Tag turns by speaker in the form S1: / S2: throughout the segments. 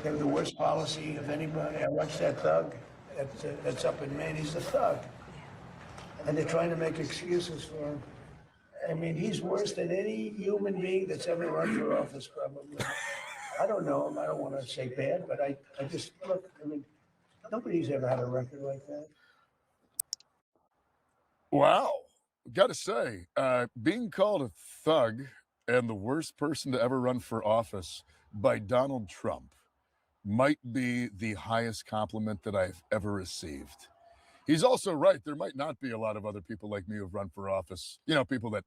S1: They have the worst policy of anybody. I watched that thug that's up in Maine. He's a thug. And they're trying to make excuses for him. I mean, he's worse than any human being that's ever run for office, probably. I don't know him. I don't want to say bad, but I just look, I mean, nobody's ever had a record like that.
S2: Wow. Got to say, being called a thug and the worst person to ever run for office by Donald Trump might be the highest compliment that I've ever received. He's also right. There might not be a lot of other people like me who've run for office. You know, people that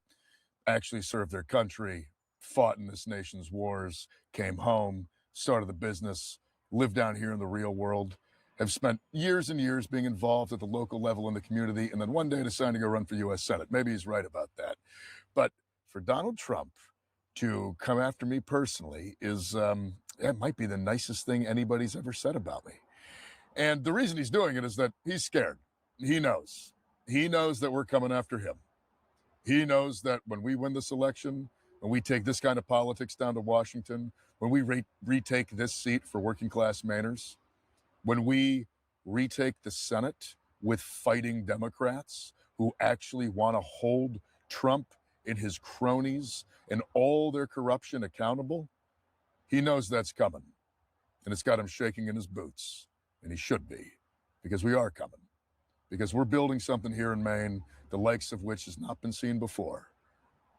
S2: actually served their country, fought in this nation's wars, came home, started the business, lived down here in the real world, have spent years and years being involved at the local level in the community, and then one day deciding to go run for U.S. Senate. Maybe he's right about that. But for Donald Trump to come after me personally is, it might be the nicest thing anybody's ever said about me. And the reason he's doing it is that he's scared. He knows. He knows that we're coming after him. He knows that when we win this election, when we take this kind of politics down to Washington, when we retake this seat for working class Mainers, when we retake the Senate with fighting Democrats who actually want to hold Trump and his cronies and all their corruption accountable, he knows that's coming. And it's got him shaking in his boots. And he should be, because we are coming. Because we're building something here in Maine, the likes of which has not been seen before.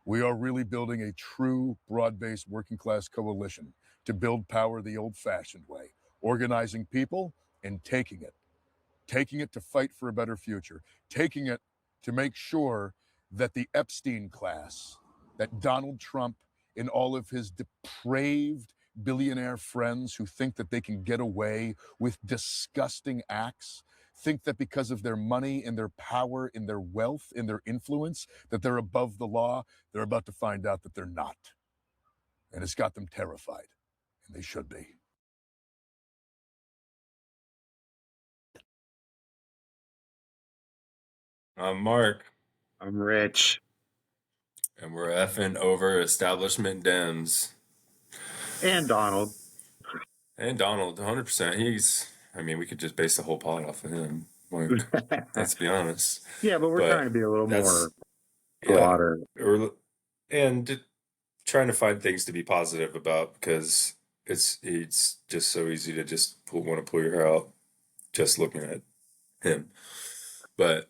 S2: We are really building a true broad-based working class coalition to build power the old-fashioned way, organizing people and taking it to fight for a better future, taking it to make sure that the Epstein class, that Donald Trump and all of his depraved billionaire friends who think that they can get away with disgusting acts, think that because of their money and their power and their wealth and their influence, that they're above the law. They're about to find out that they're not. And it's got them terrified, and they should be.
S3: I'm Mark,
S4: I'm Rich.
S3: and we're effing over Establishment Dems.
S4: And Donald.
S3: And Donald, 100%. We could just base the whole pod off of him. Like, let's be honest.
S4: Yeah, but we're trying to be a little more broader.
S3: And trying to find things to be positive about, because it's just so easy to just want to pull your hair out just looking at him. But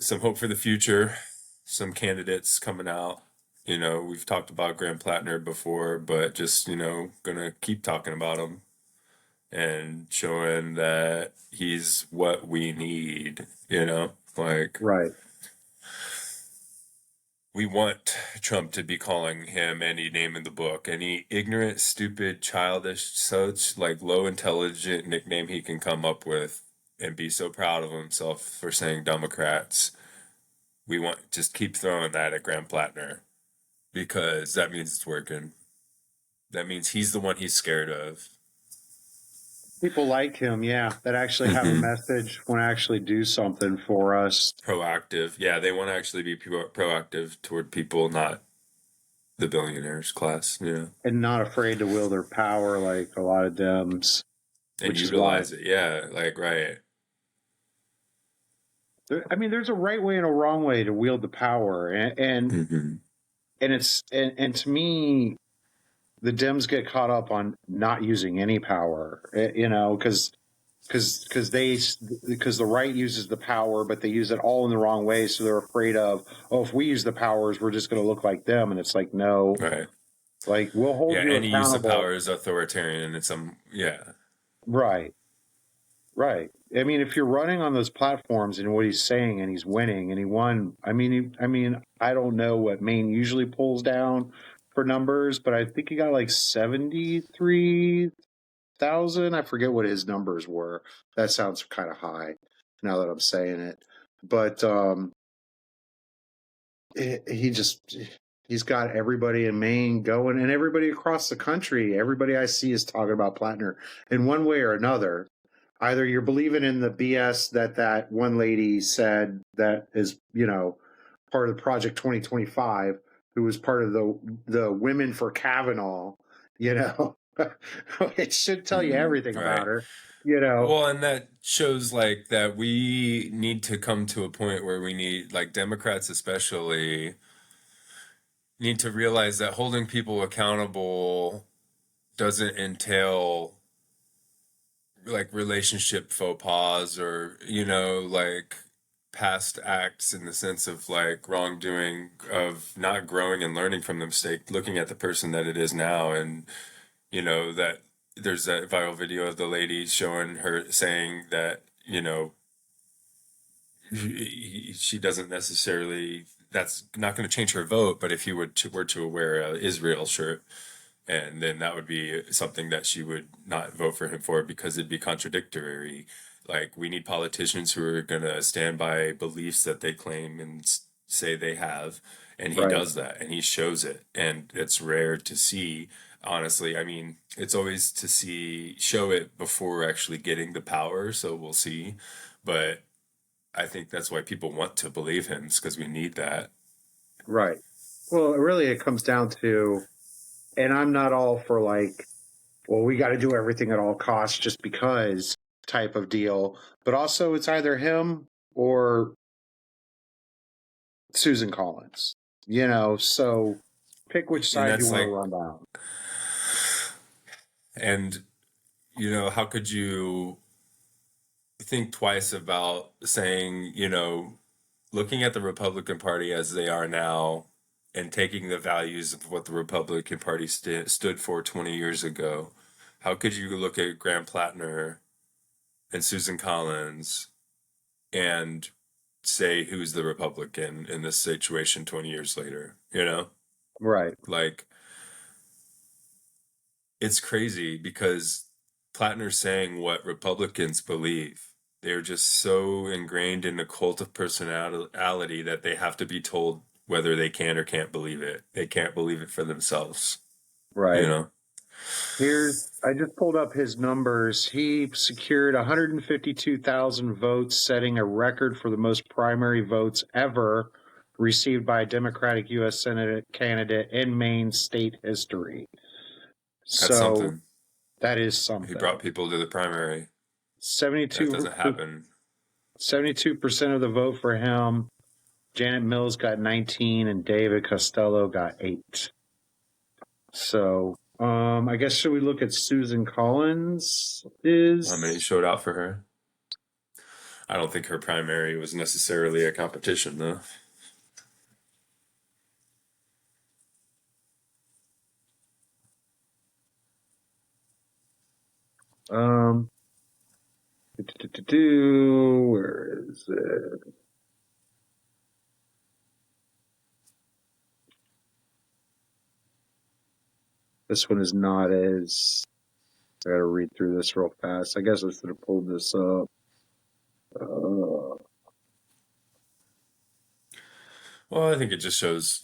S3: some hope for the future, some candidates coming out. We've talked about Graham Plattner before, but just, gonna keep talking about him and showing that he's what we need,
S4: Right.
S3: We want Trump to be calling him any name in the book, any ignorant, stupid, childish, such low intelligent nickname he can come up with, and be so proud of himself for saying Democrats. We want just keep throwing that at Graham Plattner, because that means it's working. That means he's the one he's scared of.
S4: People like him, yeah, that actually have a message, want to actually do something for us.
S3: Proactive. Yeah, they want to actually be proactive toward people, not the billionaires class,
S4: And not afraid to wield their power like a lot of Dems.
S3: And utilize it, yeah, right.
S4: There's a right way and a wrong way to wield the power. And it's and to me, the Dems get caught up on not using any power, because the right uses the power, but they use it all in the wrong way. So they're afraid of, if we use the powers, we're just going to look like them. And it's like, no,
S3: right.
S4: We'll hold you accountable.
S3: Any use of power is authoritarian. It's
S4: Right. If you're running on those platforms and what he's saying, and he's winning, and he won. I don't know what Maine usually pulls down for numbers, but I think he got 73,000. I forget what his numbers were. That sounds kind of high now that I'm saying it. But he's got everybody in Maine going, and everybody across the country. Everybody I see is talking about Plattner in one way or another. Either you're believing in the BS that one lady said that is, part of the Project 2025, who was part of the Women for Kavanaugh, you know. It should tell you everything
S3: Right.
S4: about her, you know.
S3: Well, and that shows like that we need to come to a point where we need, like Democrats especially, need to realize that holding people accountable doesn't entail like relationship faux pas or, like past acts in the sense of like wrongdoing, of not growing and learning from the mistake, looking at the person that it is now. And, that there's that viral video of the lady showing her saying that, she doesn't necessarily, that's not going to change her vote, but if you were to wear a Israel shirt, and then that would be something that she would not vote for him for because it'd be contradictory. Like, we need politicians who are going to stand by beliefs that they claim and say they have, and he
S4: Right.
S3: does that and he shows it, and it's rare to see. Honestly, I mean, it's always to see show it before actually getting the power, so we'll see. But I think that's why people want to believe him, because we need that.
S4: Right. Well, really, it comes down to, and I'm not all for like, well, we got to do everything at all costs just because type of deal, but also it's either him or Susan Collins, so pick which
S3: And
S4: side you
S3: that's
S4: want to
S3: like,
S4: run down.
S3: and how could you think twice about saying, looking at the Republican Party as they are now and taking the values of what the Republican Party stood for 20 years ago? How could you look at Graham Plattner and Susan Collins and say who's the Republican in this situation 20 years later?
S4: Right.
S3: Like, it's crazy because Plattner's saying what Republicans believe. They're just so ingrained in the cult of personality that they have to be told whether they can or can't believe it. They can't believe it for themselves, you
S4: Right.
S3: know?
S4: I just pulled up his numbers. He secured 152,000 votes, setting a record for the most primary votes ever received by a Democratic U.S. Senate candidate in Maine state history.
S3: That's
S4: So
S3: something.
S4: that is
S3: He
S4: something.
S3: brought people to the primary. That
S4: 72,
S3: doesn't happen.
S4: 72% of the vote for him. Janet Mills got 19 and David Costello got 8. So, I guess should we look at Susan Collins?
S3: How many showed out for her? I don't think her primary was necessarily a competition, though.
S4: Um, where is it? This one is not as. I gotta read through this real fast. I guess I should have pulled this up.
S3: Well, I think it just shows,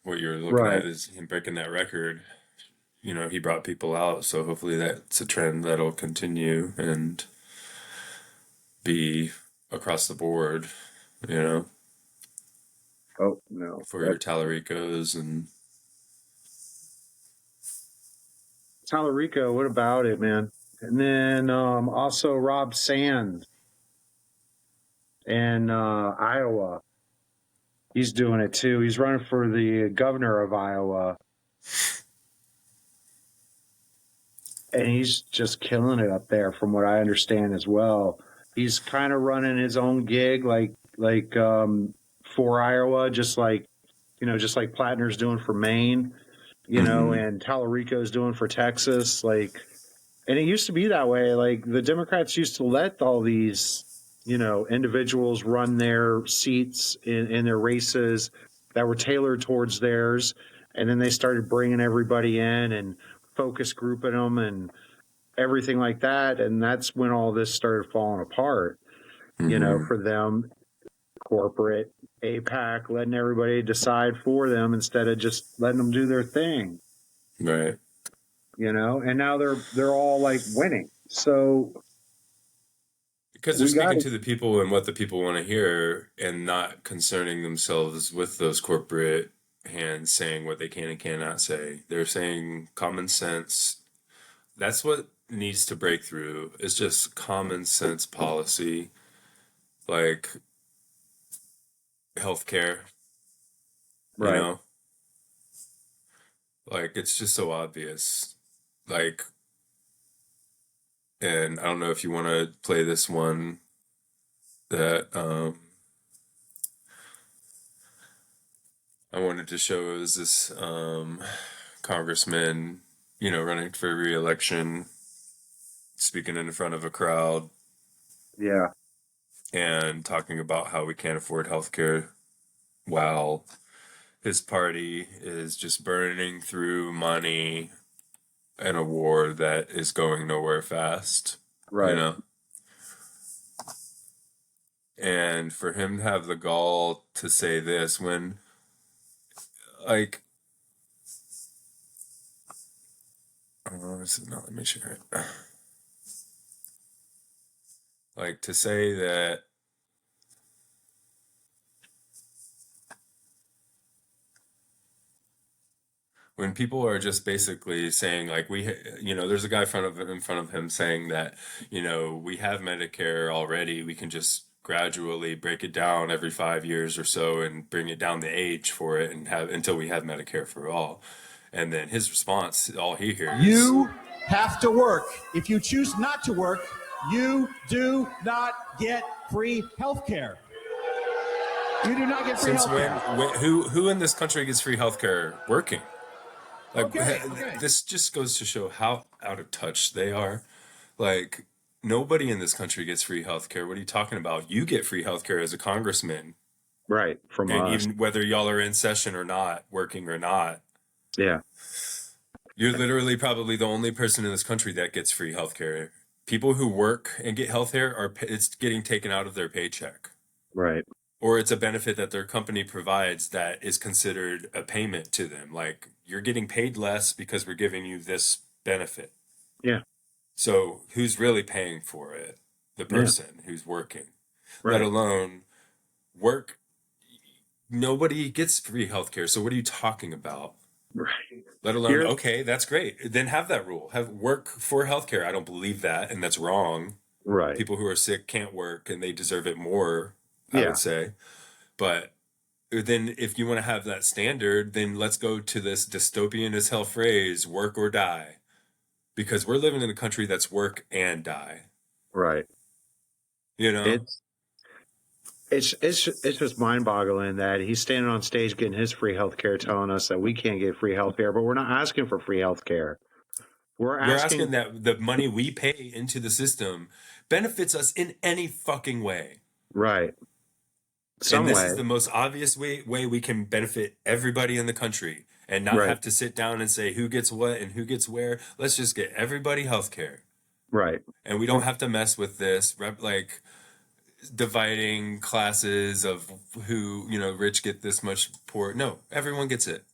S3: what you're looking
S4: Right.
S3: at is him breaking that record. He brought people out, so hopefully that's a trend that'll continue and be across the board,
S4: Oh no.
S3: for your Tallaricos and
S4: Tallarico, what about it, man? And then also Rob Sand in Iowa. He's doing it too. He's running for the governor of Iowa. And he's just killing it up there from what I understand as well. He's kind of running his own gig like for Iowa, just like Plattner's doing for Maine, and Tallarico's doing for Texas. And it used to be that way. Like the Democrats used to let all these, individuals run their seats in their races that were tailored towards theirs. And then they started bringing everybody in and focus grouping them and everything like that. And that's when all this started falling apart, for them, corporate APAC, letting everybody decide for them instead of just letting them do their thing.
S3: right.
S4: And now they're all like winning. So
S3: Because they're
S4: we got
S3: speaking
S4: to,
S3: to the people and what the people want to hear and not concerning themselves with those corporate hands saying what they can and cannot say. They're saying common sense. That's what needs to break through. It's just common sense policy, like healthcare, you
S4: Right.
S3: know? Like, it's just so obvious. Like, and I don't know if you want to play this one that I wanted to show is this congressman, running for re-election, speaking in front of a crowd
S4: Yeah.
S3: and talking about how we can't afford healthcare while his party is just burning through money in a war that is going nowhere fast,
S4: Right.
S3: And for him to have the gall to say this when, like, this is not, let me share it. Like, to say that when people are just basically saying, like, there's a guy in front of him saying that, we have Medicare already, we can just gradually break it down every 5 years or so and bring it down the age for it and have until we have Medicare for all. And then his response, all he hears,
S5: you have to work. If you choose not to work, you do not get free health care. You do not get free
S3: since
S5: health care.
S3: who in this country gets free health care working? Like,
S5: Okay.
S3: this just goes to show how out of touch they are. Like, nobody in this country gets free health care. What are you talking about? You get free health care as a congressman.
S4: Right. From
S3: And
S4: us.
S3: even whether y'all are in session or not, working or not.
S4: Yeah.
S3: You're literally probably the only person in this country that gets free health care. People who work and get health care, it's getting taken out of their paycheck.
S4: Right.
S3: Or it's a benefit that their company provides that is considered a payment to them. Like, you're getting paid less because we're giving you this benefit.
S4: Yeah.
S3: So who's really paying for it? The person who's working.
S4: Right.
S3: Let alone work. Nobody gets free healthcare. So what are you talking about?
S4: Right.
S3: Let alone, okay, that's great. Then have that rule. Have work for healthcare. I don't believe that, and that's wrong.
S4: Right.
S3: People who are sick can't work, and they deserve it more, I would say. But then if you want to have that standard, then let's go to this dystopian as hell phrase, work or die. Because we're living in a country that's work and die.
S4: Right. It's just mind-boggling that he's standing on stage getting his free health care, telling us that we can't get free health care, but we're not asking for free health care. We're asking
S3: that the money we pay into the system benefits us in any fucking way.
S4: Right.
S3: And this is the most obvious way we can benefit everybody in the country and not have to sit down and say who gets what and who gets where. Let's just get everybody health care.
S4: Right.
S3: And we don't have to mess with this, like dividing classes of who, rich get this much, poor. No, everyone gets it.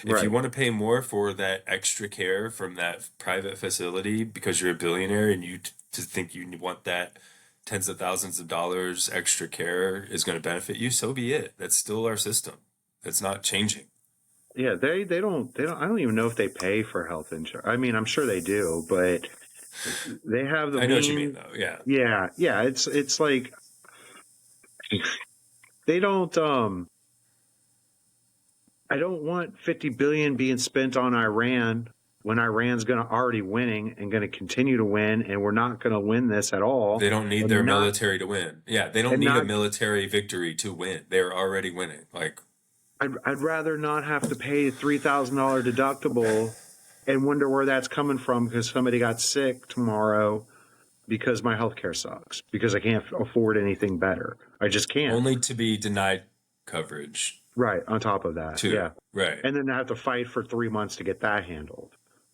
S3: If you want to pay more for that extra care from that private facility because you're a billionaire and you just think you want that tens of thousands of dollars extra care is going to benefit you, so be it. That's still our system. That's not changing.
S4: Yeah, they don't I don't even know if they pay for health insurance. I mean, I'm sure they do, but they have the
S3: I know what you mean though. Yeah.
S4: Yeah, it's like they don't I don't want 50 billion being spent on Iran when Iran's going to already winning and going to continue to win, and we're not going to win this at all.
S3: They don't need their military to win. Yeah, they don't need a military victory to win. They're already winning. Like,
S4: I'd rather not have to pay $3,000 deductible and wonder where that's coming from because somebody got sick tomorrow because my healthcare sucks because I can't afford anything better. I just can't.
S3: Only to be denied coverage.
S4: Right. On top of that.
S3: Too.
S4: Yeah.
S3: Right.
S4: And then I have to fight for 3 months to get that handled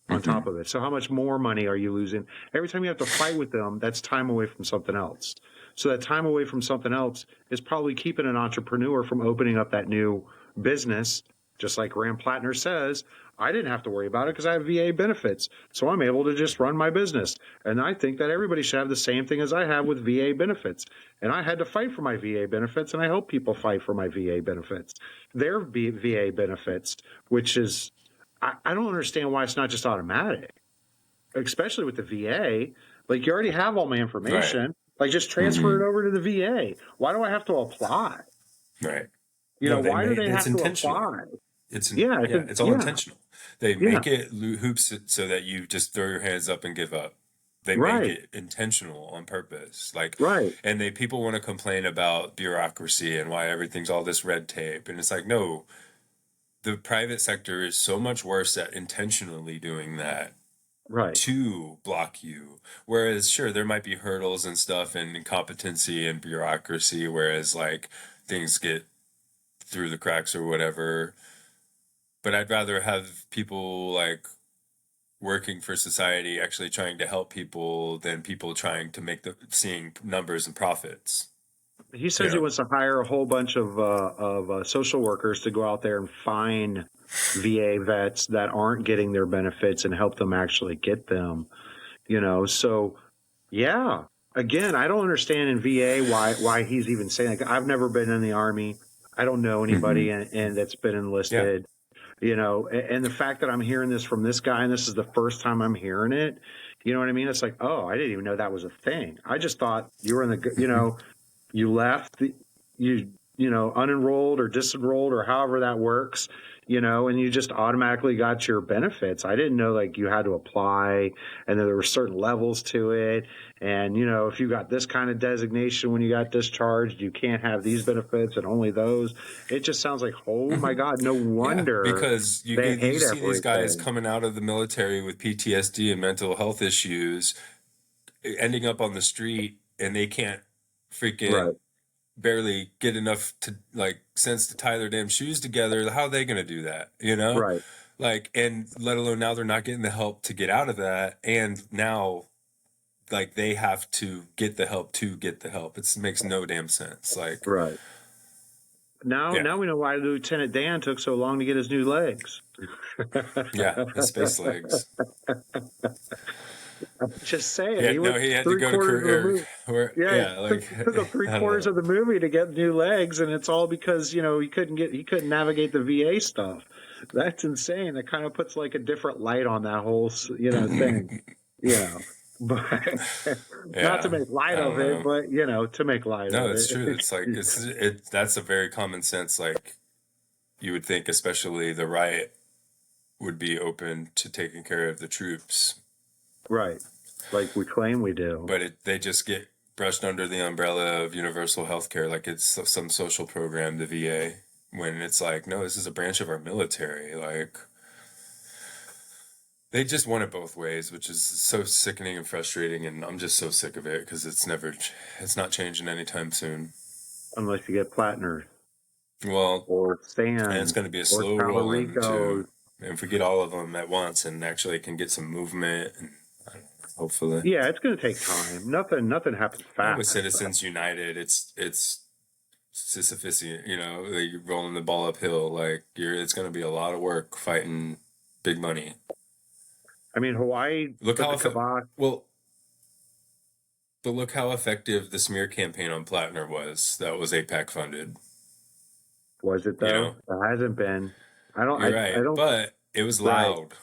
S4: on top of it. So how much more money are you losing? Every time you have to fight with them, that's time away from something else. So that time away from something else is probably keeping an entrepreneur from opening up that new business Just like Graham Plattner says, I didn't have to worry about it because I have VA benefits. So I'm able to just run my business. And I think that everybody should have the same thing as I have with VA benefits. And I had to fight for my VA benefits, and I hope people fight for my VA benefits. Their VA benefits, which is, I don't understand why it's not just automatic, especially with the VA. Like, you already have all my information.
S3: Right.
S4: Like, just transfer it over to the VA. Why do I have to apply?
S3: Right.
S4: Why do they have to apply?
S3: It's all
S4: yeah.
S3: intentional. They make it hoops so that you just throw your hands up and give up. They make it intentional on purpose. And people want to complain about bureaucracy and why everything's all this red tape. And it's like, no, the private sector is so much worse at intentionally doing that.
S4: Right.
S3: To block you. Whereas, sure, there might be hurdles and stuff and incompetency and bureaucracy, whereas like things get through the cracks or whatever. But I'd rather have people like working for society actually trying to help people than people trying to seeing numbers and profits.
S4: He says he wants to hire a whole bunch of social workers to go out there and find VA vets that aren't getting their benefits and help them actually get them. So yeah. Again, I don't understand in VA why he's even saying, like, I've never been in the Army. I don't know anybody and that's been enlisted. And the fact that I'm hearing this from this guy, and this is the first time I'm hearing it, you know what I mean? It's like, oh, I didn't even know that was a thing. I just thought you were in the, you left, unenrolled or disenrolled or however that works, and you just automatically got your benefits. I didn't know like you had to apply and there were certain levels to it. And, if you got this kind of designation when you got discharged, you can't have these benefits and only those. It just sounds like, oh my God, no wonder.
S3: Because you see these guys coming out of the military with PTSD and mental health issues, ending up on the street, and they can't freaking barely get enough to like sense to tie their damn shoes together. How are they going to do that?
S4: Right.
S3: Like, and let alone now they're not getting the help to get out of that. And now like they have to get the help to get the help. It makes no damn sense. Like,
S4: right. Now we know why Lieutenant Dan took so long to get his new legs.
S3: His space legs.
S4: Just saying.
S3: He had to go to career.
S4: Took up 3/4 of the movie to get new legs, and it's all because he couldn't navigate the VA stuff. That's insane. That kind of puts like a different light on that whole thing. But not to make light of it, but to make light of it.
S3: No, it's true. It's like that's a very common sense. Like you would think, especially the right would be open to taking care of the troops.
S4: Right. Like we claim we do.
S3: But they just get brushed under the umbrella of universal health care like it's some social program, the VA, when it's like, no, this is a branch of our military. Like, they just want it both ways, which is so sickening and frustrating, and I'm just so sick of it because it's not changing anytime soon.
S4: Unless you get Plattner.
S3: Well,
S4: or Stan.
S3: And it's going to be a slow rolling too. And if we get all of them at once and actually can get some movement, and hopefully.
S4: Yeah, it's going to take time. Nothing happens fast.
S3: With Citizens United, it's Sisyphus, like rolling the ball uphill. Like it's going to be a lot of work fighting big money.
S4: I mean, Hawaii.
S3: Look how effective the smear campaign on Plattner was. That was AIPAC funded.
S4: Was it though? It hasn't been. I don't.
S3: But it was loud.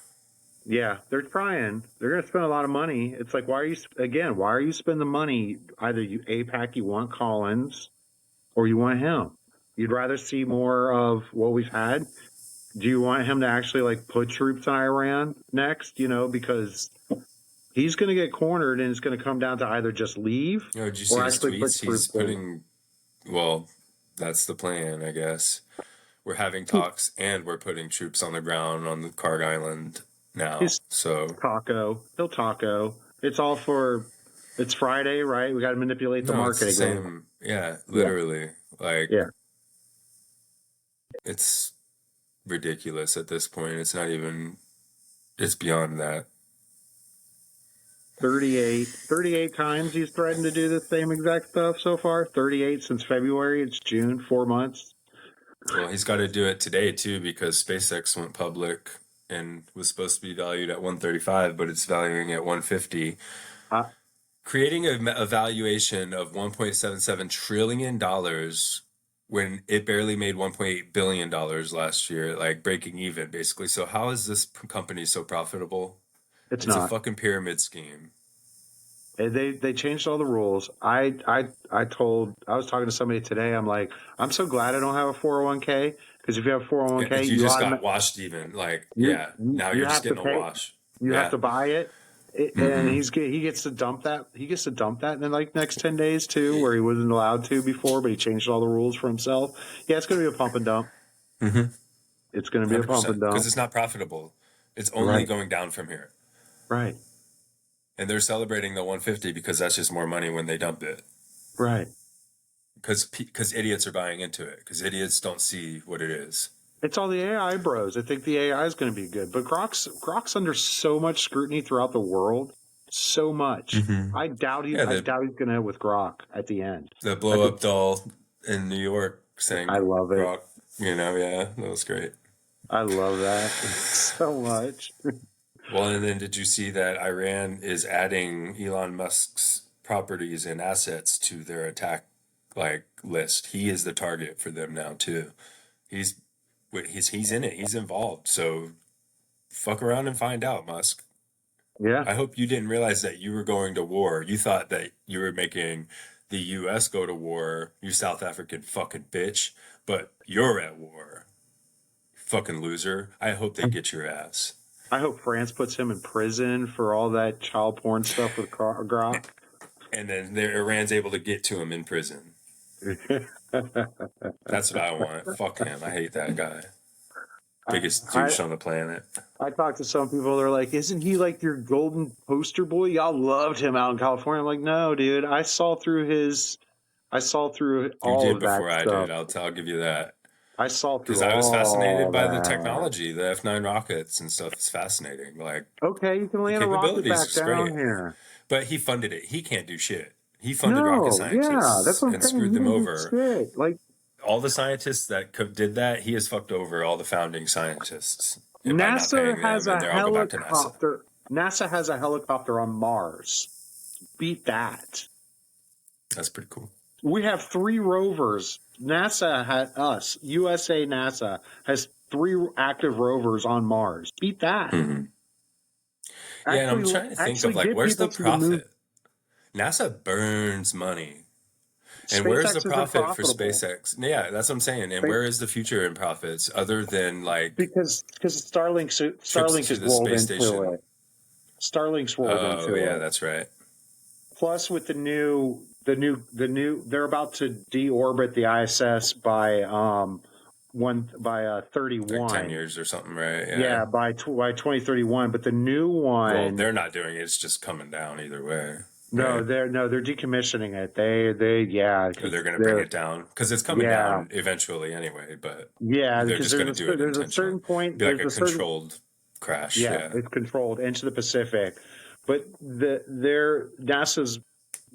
S4: Yeah, they're trying. They're going to spend a lot of money. It's like, why are you spending the money? Either AIPAC, you want Collins, or you want him. You'd rather see more of what we've had. Do you want him to actually like put troops in Iran next? Because he's going to get cornered, and it's going to come down to either just leave
S3: did you see
S4: or
S3: his
S4: actually
S3: tweets?
S4: put troops in.
S3: Well, that's the plan, I guess. We're having talks, and we're putting troops on the ground on the Karg Island now. He'll taco. It's all for. It's Friday, right? We got to manipulate the market again. Yeah, literally. It's ridiculous at this point. It's not even. It's beyond that.
S4: 38 times he's threatened to do the same exact stuff so far. 38 since February. It's June. 4 months.
S3: Well, he's got to do it today too because SpaceX went public and was supposed to be valued at 135, but it's valuing at 150.
S4: Uh,
S3: Creating a valuation of $1.77 trillion when it barely made $1.8 billion last year, like breaking even basically. So how is this company so profitable?
S4: it's
S3: It's a
S4: not.
S3: fucking pyramid scheme.
S4: They changed all the rules. I was talking to somebody today. I'm like, I'm so glad I don't have a 401k because if you have a 401k,
S3: You just got washed even. Like, yeah, now
S4: you
S3: you're just
S4: have to
S3: getting a
S4: pay.
S3: wash.
S4: You
S3: Yeah.
S4: have to buy it, and he gets to dump that. He gets to dump that in the next 10 days too, where he wasn't allowed to before, but he changed all the rules for himself. Yeah, it's going to be a pump and dump.
S3: Mm-hmm.
S4: It's going to be a pump and dump
S3: Because it's not profitable. It's only going down from here.
S4: Right.
S3: And they're celebrating the 150 because that's just more money when they dump it.
S4: Right.
S3: Because idiots are buying into it. Because idiots don't see what it is.
S4: It's all the AI bros. I think the AI is going to be good, but Grok's under so much scrutiny throughout the world, so much.
S3: Mm-hmm.
S4: I doubt he's going to hit with Grok at the end.
S3: The blow up doll in New York saying,
S4: I love it.
S3: Grok, yeah, that was great.
S4: I love that so much.
S3: Well, and then did you see that Iran is adding Elon Musk's properties and assets to their attack list? He is the target for them now too. He's in it. He's involved. So fuck around and find out, Musk.
S4: Yeah.
S3: I hope you didn't realize that you were going to war. You thought that you were making the U.S. go to war, you South African fucking bitch. But you're at war. Fucking loser. I hope they get your ass.
S4: I hope France puts him in prison for all that child porn stuff with Grok.
S3: And then Iran's able to get to him in prison. That's what I want. Fuck him. I hate that guy. Biggest douche on the planet.
S4: I talked to some people. They're like, "Isn't he like your golden poster boy? Y'all loved him out in California." I'm like, "No, dude. I saw through all
S3: You
S4: of
S3: did before
S4: that
S3: I
S4: stuff.
S3: did. I'll give you that.
S4: I saw through
S3: Because I was fascinated by the
S4: that.
S3: technology. The F9 rockets and stuff is fascinating. Like,
S4: Okay, you can land a rocket
S3: capabilities
S4: back
S3: is
S4: down
S3: great.
S4: here.
S3: But he funded it. He can't do shit. He funded rocket scientists
S4: yeah, that's what I'm
S3: and
S4: saying.
S3: screwed
S4: He
S3: them
S4: didn't do
S3: over.
S4: shit. Like
S3: All the scientists that did that, he has fucked over all the founding scientists. By not paying
S4: NASA has
S3: them,
S4: a
S3: and they're all go back to NASA.
S4: helicopter. NASA has a helicopter on Mars. Beat that.
S3: That's pretty cool.
S4: We have 3 rovers. NASA had us. USA NASA has 3 active rovers on Mars. Beat that.
S3: Mm-hmm. Yeah, and I'm trying to think of where's the profit? NASA burns money. And where's the profit for SpaceX? Yeah, that's what I'm saying. And where is the future in profits other than
S4: because Starlink is rolled into it. Starlink's rolled into it.
S3: Oh yeah, that's right.
S4: Plus, with the new, they're about to deorbit the ISS by 31.
S3: Like 10 years or something, right?
S4: Yeah, by 2031. But the new one,
S3: well, they're not doing it. It's just coming down either way.
S4: No, they're decommissioning it. They're going
S3: to bring it down because it's coming down eventually anyway. But they're just going to do it.
S4: There's a certain point.
S3: Be like a controlled crash. Yeah,
S4: it's controlled into the Pacific. But NASA's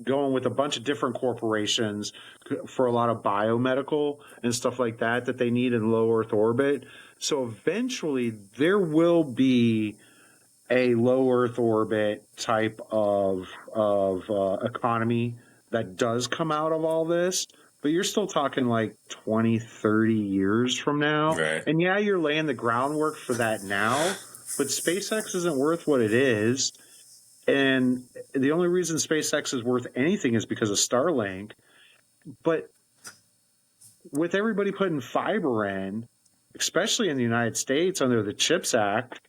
S4: going with a bunch of different corporations for a lot of biomedical and stuff like that they need in low Earth orbit. So eventually there will be a low Earth orbit type of economy that does come out of all this, but you're still talking like 20, 30 years from now.
S3: Right.
S4: And yeah, you're laying the groundwork for that now, but SpaceX isn't worth what it is. And the only reason SpaceX is worth anything is because of Starlink. But with everybody putting fiber in, especially in the United States under the CHIPS Act,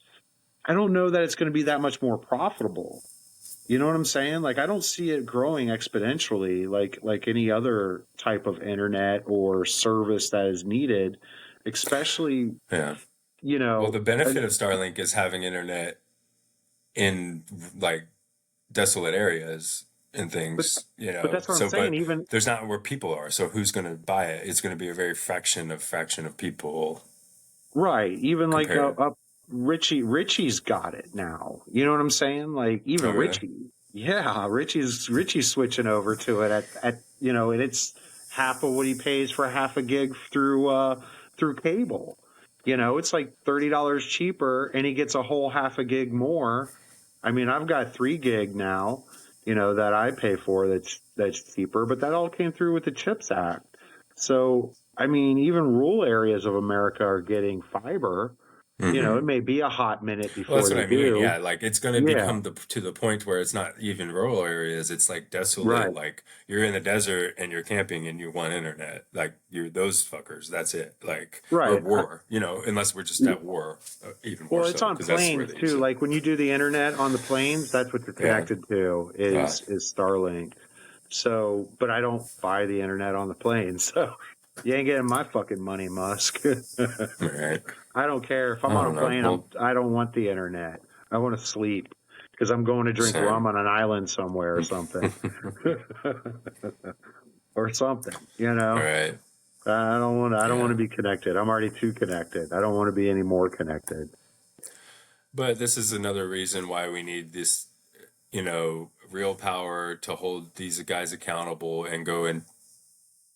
S4: I don't know that it's going to be that much more profitable. You know what I'm saying? Like, I don't see it growing exponentially like any other type of internet or service that is needed, especially,
S3: Well, the benefit of Starlink is having internet in like desolate areas and things,
S4: But that's what I'm saying. Even
S3: there's not where people are. So who's going to buy it? It's going to be a very fraction of people.
S4: Right. Even compared. Like Richie's got it now. You know what I'm saying? Like even Richie. Yeah, Richie's switching over to it at and it's half of what he pays for half a gig through through cable. You know, it's like $30 cheaper, and he gets a whole half a gig more. I mean, I've got 3 gig now, you know, that I pay for that's cheaper, but that all came through with the CHIPS Act. So, I mean, even rural areas of America are getting fiber. You know, it may be a hot minute
S3: Well,
S4: before
S3: that's what
S4: they
S3: I mean.
S4: do.
S3: Yeah, like it's going to
S4: Yeah,
S3: become to the point where it's not even rural areas. It's like
S4: right.
S3: desolate. Like you're in the desert and you're camping and you want internet. Like you're those fuckers. That's it. Like or
S4: Right.
S3: war. You know, unless we're just at war, even more
S4: Well, it's
S3: so
S4: on
S3: because that's where
S4: planes
S3: they use
S4: too.
S3: it.
S4: Like when you do the internet on the planes, that's what you're
S3: Yeah.
S4: connected to is Starlink. So, but I don't buy the internet on the plane, so you ain't getting my fucking money, Musk.
S3: All right.
S4: I don't care if
S3: I
S4: I'm on a
S3: don't know.
S4: plane.
S3: Well,
S4: I don't want the internet. I want to sleep because I'm going to drink rum
S3: same.
S4: on an island somewhere or something, or something. You
S3: All
S4: know,
S3: right.
S4: I don't want. I don't want
S3: Yeah.
S4: to be connected. I'm already too connected. I don't want to be any more connected.
S3: But this is another reason why we need this, you know, real power to hold these guys accountable and go and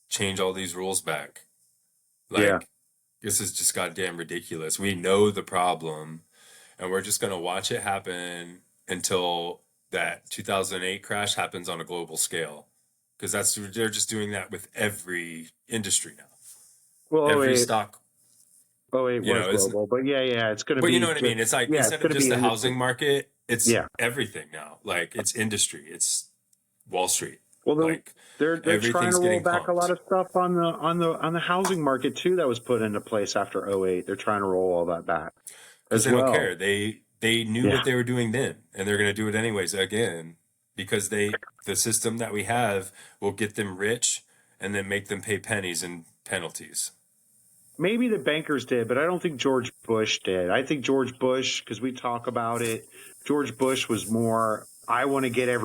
S3: change all these rules back.
S4: Yeah.
S3: Like, this is just goddamn ridiculous. We know the problem, and we're just going to watch it happen until that 2008 crash happens on a global scale. Because they're just doing that with every industry now.
S4: Well,
S3: Every
S4: wait.
S3: stock,
S4: Oh, it
S3: you
S4: was
S3: know, it's,
S4: global, but yeah, it's going to
S3: but you
S4: be
S3: know what I
S4: just,
S3: mean? It's like,
S4: yeah, it's
S3: instead of
S4: going to
S3: just
S4: be
S3: the
S4: industry.
S3: housing market, it's
S4: Yeah.
S3: everything now. Like, it's industry, it's Wall Street.
S4: Well,
S3: Like,
S4: they're trying to
S3: everything's
S4: roll
S3: getting
S4: back a lot
S3: pumped.
S4: of stuff on the housing market too that was put into place after '08. They're trying to roll all that back
S3: Because
S4: as
S3: they don't
S4: well.
S3: care. They knew
S4: Yeah.
S3: what they were doing then, and they're going to do it anyways again because the system that we have will get them rich and then make them pay pennies and penalties.
S4: Maybe the bankers did, but I don't think George Bush did. I think George Bush, because we talk about it, George Bush was more, I want to get to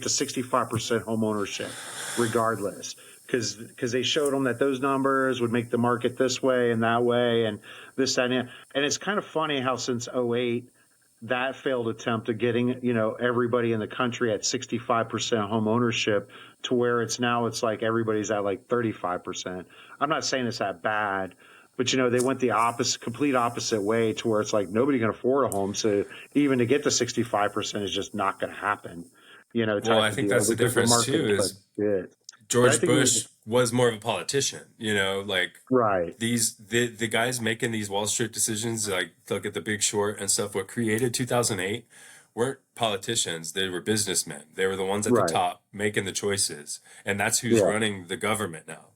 S4: 65% home ownership regardless. Because they showed them that those numbers would make the market this way and that way and this, that, and it's kind of funny how since '08, that failed attempt of getting, you know, everybody in the country at 65% home ownership to where it's like everybody's at like 35%. I'm not saying it's that bad, but you know, they went the complete opposite way to where it's like nobody can afford a home. So even to get to 65% is just not going to happen, you know,
S3: Well, I
S4: type of
S3: think
S4: deal
S3: that's the
S4: because the
S3: difference too.
S4: market's like
S3: Is
S4: shit. But I
S3: George
S4: think
S3: Bush was more of a politician, you know, like
S4: right.
S3: the guys making these Wall Street decisions, like look at the Big Short and stuff. What created 2008 weren't politicians; they were businessmen. They were the ones at the
S4: Right.
S3: top making the choices, and that's who's
S4: Yeah.
S3: running the government now.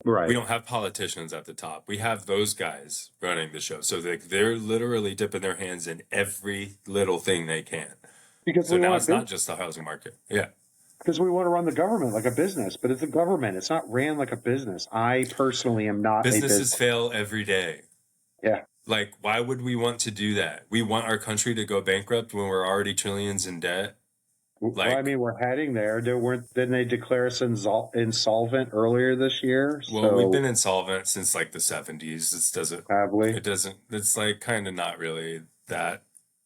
S4: Right.
S3: We don't have politicians at the top. We have those guys running the show. So they're literally dipping their hands in every little thing they can.
S4: Because
S3: So
S4: we
S3: now
S4: want
S3: it's not just the housing market. Yeah.
S4: because we want to run the government like a business, but it's a government. It's not ran like a business. I personally am not a
S3: Businesses
S4: business.
S3: fail every day.
S4: Yeah.
S3: Like, why would we want to do that? We want our country to go bankrupt when we're already trillions in debt.
S4: Well, I
S3: Like,
S4: mean, we're heading there. Didn't they declare us insolvent earlier this year?
S3: well, we've
S4: So
S3: been insolvent since like the 70s.
S4: have we?
S3: It's like kind of not really that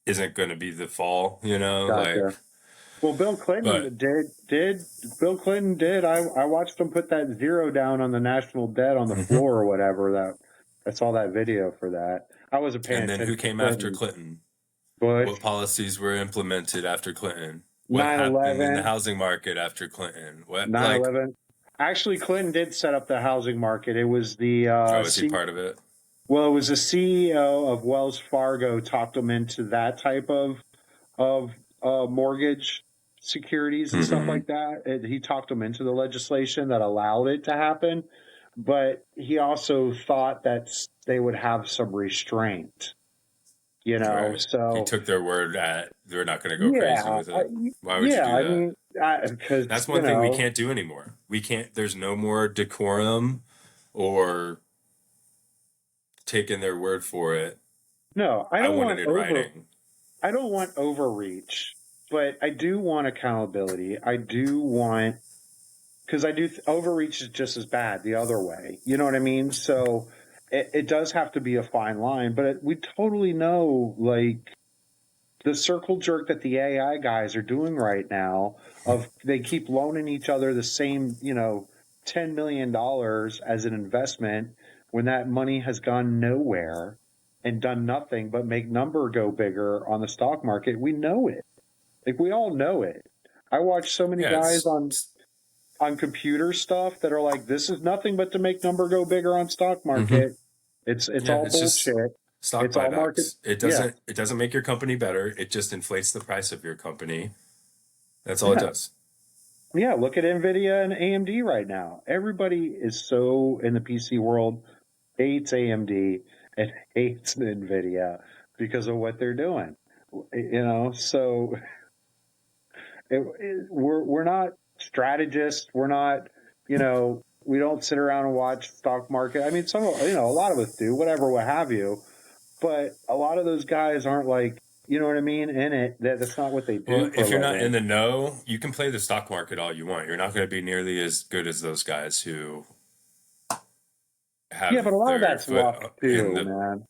S3: isn't going to be the fall, you know? Like,
S4: Gotcha. Well, Bill
S3: but
S4: Clinton did. Bill Clinton did. I watched him put that zero down on the national debt on the floor or whatever. I saw that video for that. I wasn't paying
S3: and then who
S4: attention to
S3: came after
S4: Clinton.
S3: Clinton?
S4: Bush,
S3: What policies were implemented after Clinton? What happened in the
S4: 9/11.
S3: housing market after Clinton? What, like,
S4: 9/11. Actually, Clinton did set up the housing market. It was the
S3: is he part of it?
S4: well, it was the CEO of Wells Fargo talked him into that type of mortgage securities and stuff like that. He talked him into the legislation that allowed it to happen, but he also thought that they would have some restraint. You know,
S3: Right. He
S4: so
S3: took their word at they're not going to go crazy
S4: yeah,
S3: with it. Why would you do
S4: I
S3: that?
S4: mean, because
S3: That's
S4: you
S3: one thing we
S4: know,
S3: can't do anymore. We can't, there's no more decorum or taking their word for it.
S4: no,
S3: I want it in writing.
S4: I don't want overreach, but I do want accountability. I do want, because overreach is just as bad the other way. You know what I mean? So it does have to be a fine line, but we totally know, like, the circle jerk that the AI guys are doing right now of they keep loaning each other the same, $10 million as an investment when that money has gone nowhere and done nothing but make number go bigger on the stock market. We know it. Like, we all know it. I watch so many guys on computer stuff that are like, this is nothing but to make number go bigger on stock market. It's all bullshit.
S3: Stock
S4: It's all market.
S3: buybacks. It doesn't make your company better. It just inflates the price of your company. That's all it does.
S4: Yeah, look at NVIDIA and AMD right now. Everybody is so in the PC world hates AMD and hates NVIDIA because of what they're doing. So we're not strategists. We're not, we don't sit around and watch stock market. I mean, a lot of us do, whatever, what have you. But a lot of those guys aren't like, you know what I mean, in it. That's not what they do.
S3: Well, if you're not in the know, you can play the stock market all you want. You're not going to be nearly as good as those guys who have.
S4: Yeah, but a lot of that's luck too, man.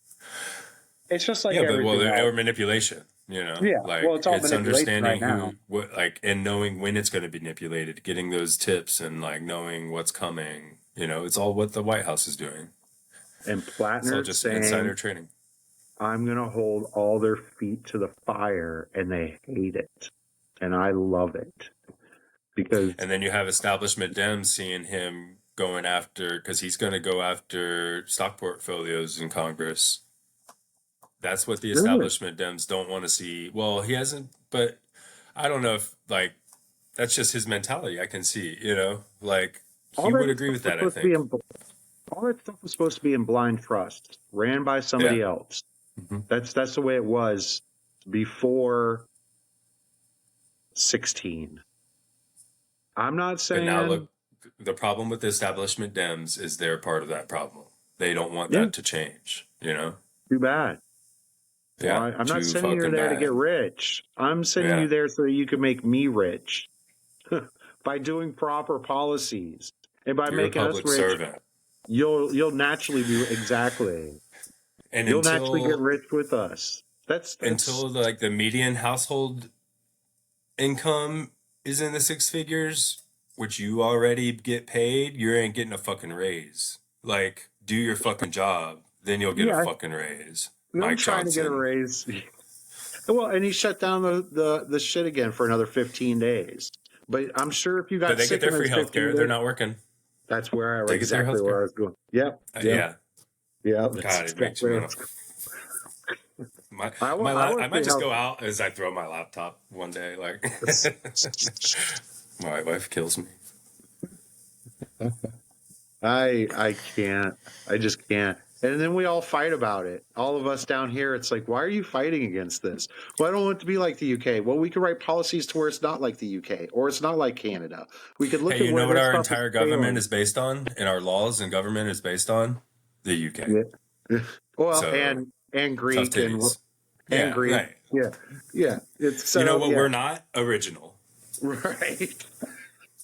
S4: It's just like
S3: or manipulation. Yeah,
S4: it's all
S3: understanding
S4: right
S3: and knowing when it's going to be manipulated, getting those tips, and knowing what's coming. It's all what the White House is doing.
S4: And Plattner
S3: it's all just
S4: saying,
S3: insider trading.
S4: I'm going to hold all their feet to the fire, and they hate it, and I love it because.
S3: And then you have establishment Dems seeing him going after, because he's going to go after stock portfolios in Congress. That's what the establishment Dems don't want to see. Well, he hasn't, but I don't know if that's just his mentality. I can see, he would agree with that. I think
S4: all that stuff was supposed to be in blind trust, ran by somebody else. Mm-hmm. That's the way it was before 16. I'm not saying. But
S3: now look, the problem with the establishment Dems is they're part of that problem. They don't want that to change.
S4: Too bad. Yeah, well, I'm not sending you there to get rich. I'm sending you there so that you can make me rich by doing proper policies and by making us rich. Servant. You'll naturally be exactly, and you'll naturally get rich with us. That's
S3: until the median household income is in the six figures, which you already get paid. You ain't getting a fucking raise. Do your fucking job, then you'll get a fucking raise.
S4: I'm trying to get a raise. Well, and he shut down the shit again for another 15 days. But I'm sure if you got
S3: they get their free healthcare, they're not working.
S4: That's where exactly where I was going. Yep.
S3: Yeah.
S4: God,
S3: it makes me I might just go out as I throw my laptop one day. My wife kills me.
S4: I can't. I just can't. And then we all fight about it. All of us down here, it's like, why are you fighting against this? Well, I don't want it to be like the UK. Well, we could write policies to where it's not like the UK or it's not like Canada. We could look at
S3: what our entire government is based on, and our laws and government is based on? The UK.
S4: Yeah. Well, so, and Greek and Greek. Right. Yeah. It's
S3: we're not original.
S4: Right.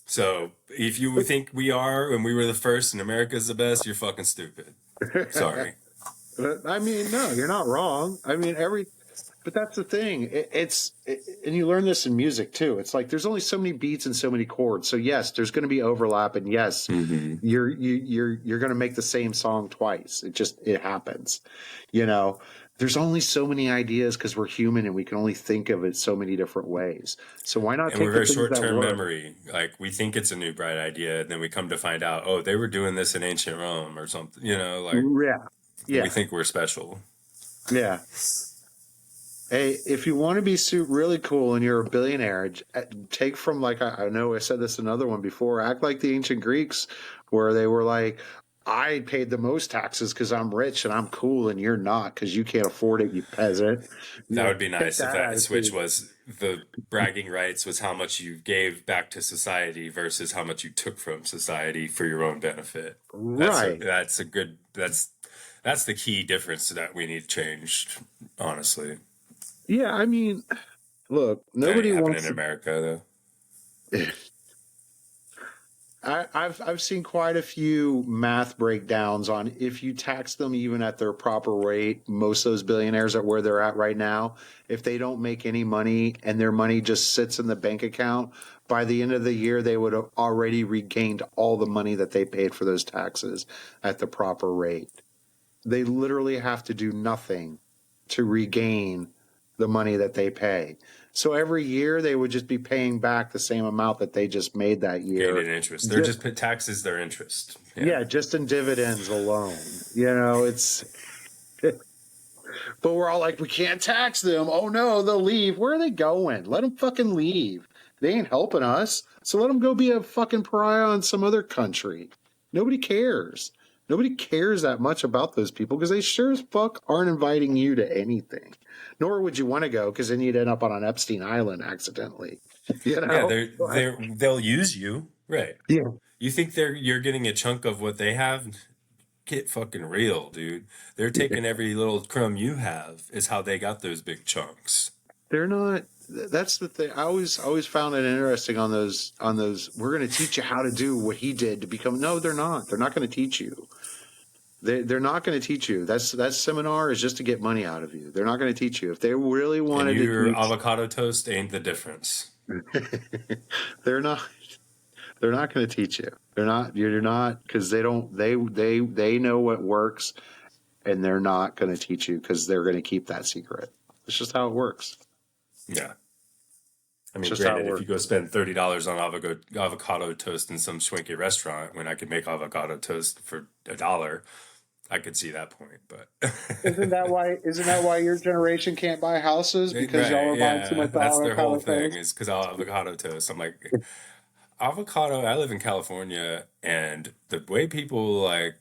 S3: So if you think we are and we were the first and America's the best, you're fucking stupid. Sorry.
S4: I mean, no, you're not wrong. I mean, but that's the thing. And you learn this in music too. It's like there's only so many beats and so many chords. So yes, there's going to be overlap, and yes, you're going to make the same song twice. It happens. There's only so many ideas because we're human and we can only think of it so many different ways. So why not?
S3: And we're very short-term memory. We think it's a new bright idea, and then we come to find out, oh, they were doing this in ancient Rome or something. We think we're special.
S4: Yeah. Hey, if you want to be really cool and you're a billionaire, take from I know I said this another one before. Act like the ancient Greeks, where they were like, I paid the most taxes because I'm rich and I'm cool and you're not because you can't afford it, you peasant.
S3: That would be nice if that switch was the bragging rights was how much you gave back to society versus how much you took from society for your own benefit.
S4: Right.
S3: That's the key difference that we need changed, honestly.
S4: Yeah, I mean, look, nobody wants
S3: in America though.
S4: I've seen quite a few math breakdowns on if you tax them even at their proper rate, most of those billionaires at where they're at right now, if they don't make any money and their money just sits in the bank account, by the end of the year they would have already regained all the money that they paid for those taxes at the proper rate. They literally have to do nothing to regain the money that they pay. So every year they would just be paying back the same amount that they just made that year.
S3: Gain in interest. They're just taxes their interest.
S4: Yeah, just in dividends alone. It's but we're all like, we can't tax them. Oh no, they'll leave. Where are they going? Let them fucking leave. They ain't helping us. So let them go be a fucking pariah in some other country. Nobody cares. Nobody cares that much about those people because they sure as fuck aren't inviting you to anything. Nor would you want to go because then you'd end up on an Epstein Island accidentally.
S3: Yeah, they'll use you, right?
S4: Yeah.
S3: You think you're getting a chunk of what they have? Get fucking real, dude. They're taking every little crumb you have. Is how they got those big chunks.
S4: They're not. That's the thing. I always found it interesting on those. We're going to teach you how to do what he did to become. No, they're not. They're not going to teach you. They're not going to teach you. That seminar is just to get money out of you. They're not going to teach you. If they really wanted to,
S3: your avocado toast ain't the difference.
S4: They're not. They're not going to teach you. They're not. You're not because they don't. They know what works, and they're not going to teach you because they're going to keep that secret. It's just how it works.
S3: Yeah. I mean, granted, if you go spend $30 on avocado toast in some schwanky restaurant when I could make avocado toast for $1, I could see that point. But
S4: isn't that why your generation can't buy houses because y'all are buying too much avocado toast?
S3: That's their whole thing is because avocado toast. I'm like, avocado. I live in California, and the way people like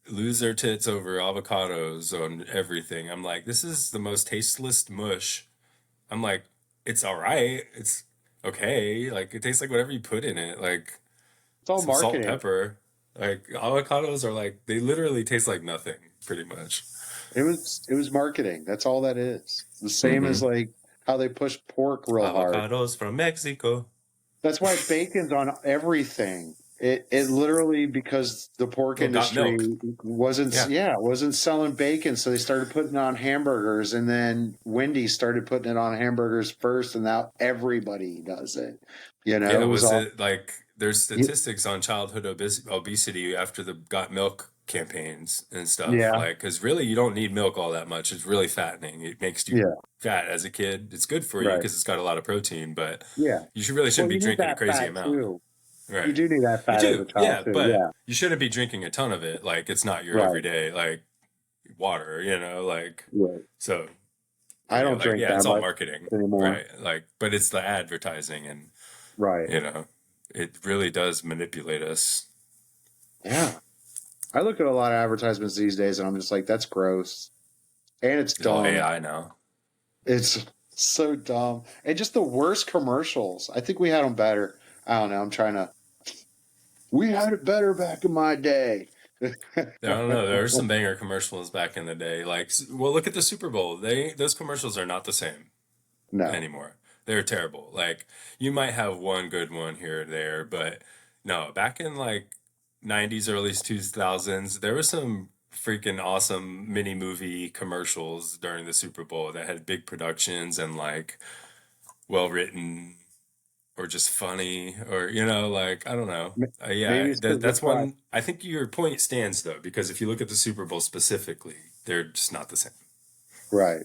S3: lose their tits over avocados on everything, I'm like, this is the most tasteless mush. I'm like, it's all right. It's okay. Like, it tastes like whatever you put in it. Like,
S4: it's all marketing.
S3: Salt and pepper. Like, avocados are like, they literally taste like nothing, pretty much.
S4: It was marketing. That's all that is. The same as like how they push pork real hard.
S3: Avocados from Mexico.
S4: That's why bacon's on everything. It literally because the pork industry wasn't selling bacon, so they started putting it on hamburgers, and then Wendy's started putting it on hamburgers first, and now everybody does it. Like
S3: there's statistics on childhood obesity after the Got Milk campaigns and stuff.
S4: Yeah.
S3: Like, because really you don't need milk all that much. It's really fattening. It makes you fat as a kid. It's good for you because it's got a lot of protein, but you shouldn't be drinking a crazy amount.
S4: Too.
S3: Right.
S4: You do need that fat as a child too.
S3: You shouldn't be drinking a ton of it. Like, it's not your everyday like water, so
S4: I don't drink that
S3: it's
S4: much
S3: all marketing
S4: anymore.
S3: Right. Like, but it's the advertising and it really does manipulate us.
S4: Yeah. I look at a lot of advertisements these days and I'm just like, that's gross. And it's dumb.
S3: All AI now.
S4: It's so dumb. And just the worst commercials. I think we had them better. I don't know. We had it better back in my day.
S3: I don't know. There were some banger commercials back in the day. Like, well, look at the Super Bowl. Those commercials are not the same anymore. They're terrible. Like, you might have one good one here or there, but no. Back in like 90s, early 2000s, there was some freaking awesome mini movie commercials during the Super Bowl that had big productions and like well written. Or just funny, or like I don't know. That's one. I think your point stands though, because if you look at the Super Bowl specifically, they're just not the same.
S4: Right.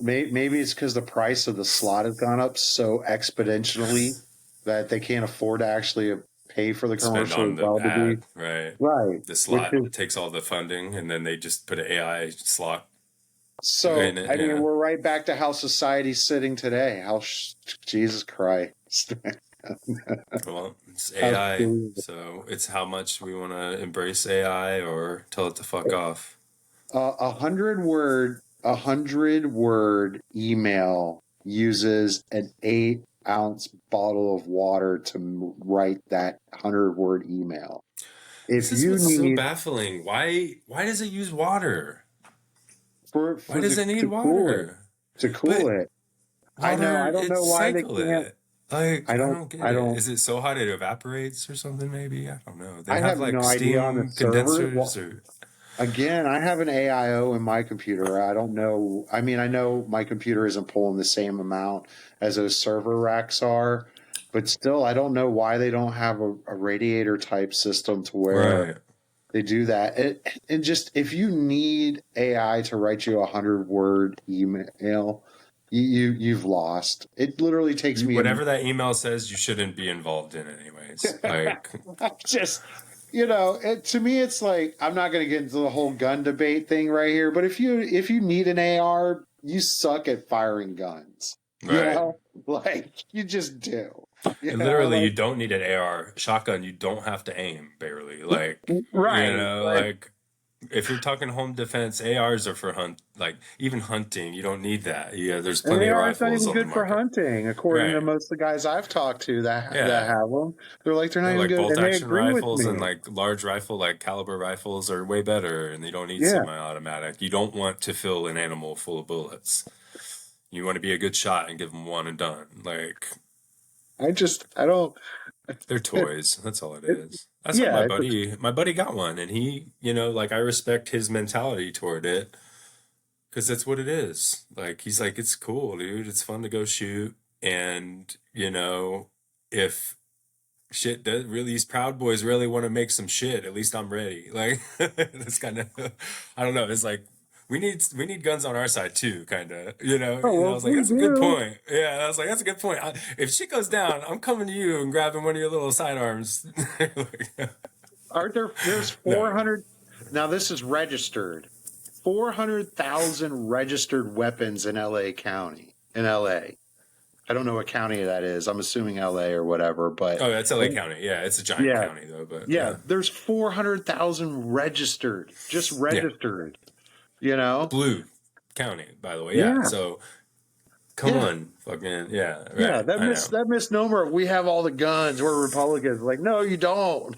S4: Maybe it's because the price of the slot has gone up so exponentially that they can't afford to actually pay for the commercial.
S3: Right. The slot takes all the funding, and then they just put an AI slot.
S4: So, mean, we're right back to how society's sitting today. Jesus Christ.
S3: Well, it's AI, so it's how much we want to embrace AI or tell it to fuck off.
S4: 100 word email uses an 8-ounce bottle of water to write that 100-word email.
S3: This is what's so baffling. Why does it use water? Why does it need water?
S4: To cool it. I know. I don't know why they can't.
S3: Like,
S4: I
S3: I
S4: don't,
S3: don't get
S4: I
S3: it.
S4: don't,
S3: Is it so hot it evaporates or something? Maybe I don't know. They
S4: I
S3: have
S4: have
S3: like
S4: no idea on the
S3: steam
S4: server.
S3: condensers or
S4: Again, I have an AIO in my computer. I don't know. I mean, I know my computer isn't pulling the same amount as those server racks are, but still, I don't know why they don't have a radiator type system to where
S3: right.
S4: they do that. And just if you need AI to write you 100-word email, you've lost. It literally takes me
S3: Whatever that email says, you shouldn't be involved in anyways. Like,
S4: just to me it's like I'm not going to get into the whole gun debate thing right here, but if you need an AR, you suck at firing guns.
S3: right.
S4: Like you just do.
S3: And literally, you
S4: Like
S3: don't need an AR shotgun. You don't have to aim barely. Like,
S4: right, like
S3: like if you're talking home defense, ARs are for like even hunting. You don't need that. Yeah, there's
S4: an
S3: plenty of
S4: AR is not
S3: rifles
S4: even
S3: on the
S4: good for
S3: market.
S4: hunting, according to
S3: Right.
S4: most of the guys I've talked to that
S3: Yeah.
S4: have them. They're like they're not
S3: No,
S4: even
S3: like
S4: good,
S3: bolt
S4: and they
S3: action
S4: agree with
S3: rifles and
S4: me.
S3: like large rifle, like caliber rifles are way better and you don't need
S4: Yeah,
S3: semi-automatic. You don't want to fill an animal full of bullets. You want to be a good shot and give them one and done. Like
S4: I don't.
S3: they're toys. That's all it
S4: It,
S3: is. That's what
S4: yeah,
S3: my buddy got one and he, like I respect his mentality toward it because that's what it is. Like he's like, it's cool, dude. It's fun to go shoot. And, if shit does really these proud boys really want to make some shit, at least I'm ready. Like that's kind of I don't know, it's like we need guns on our side too, kind of,
S4: oh
S3: and I
S4: well,
S3: was like,
S4: we
S3: that's a good
S4: do.
S3: point. Yeah, I was like, that's a good point. If shit goes down, I'm coming to you and grabbing one of your little sidearms. Like,
S4: Aren't there's
S3: no,
S4: 400 now this is registered. 400,000 registered weapons in LA County. In LA. I don't know what county that is. I'm assuming LA or whatever, but
S3: oh, that's LA County. Yeah, it's a giant
S4: yeah.
S3: county though, but
S4: Yeah,
S3: yeah.
S4: there's 400,000 registered. Just
S3: Yeah,
S4: registered, you know?
S3: blue county, by the way. Yeah,
S4: Yeah.
S3: so come
S4: Yeah.
S3: on, fucking yeah,
S4: Yeah,
S3: right, I know.
S4: that misnomer, we have all the guns, we're Republicans. Like, no, you don't.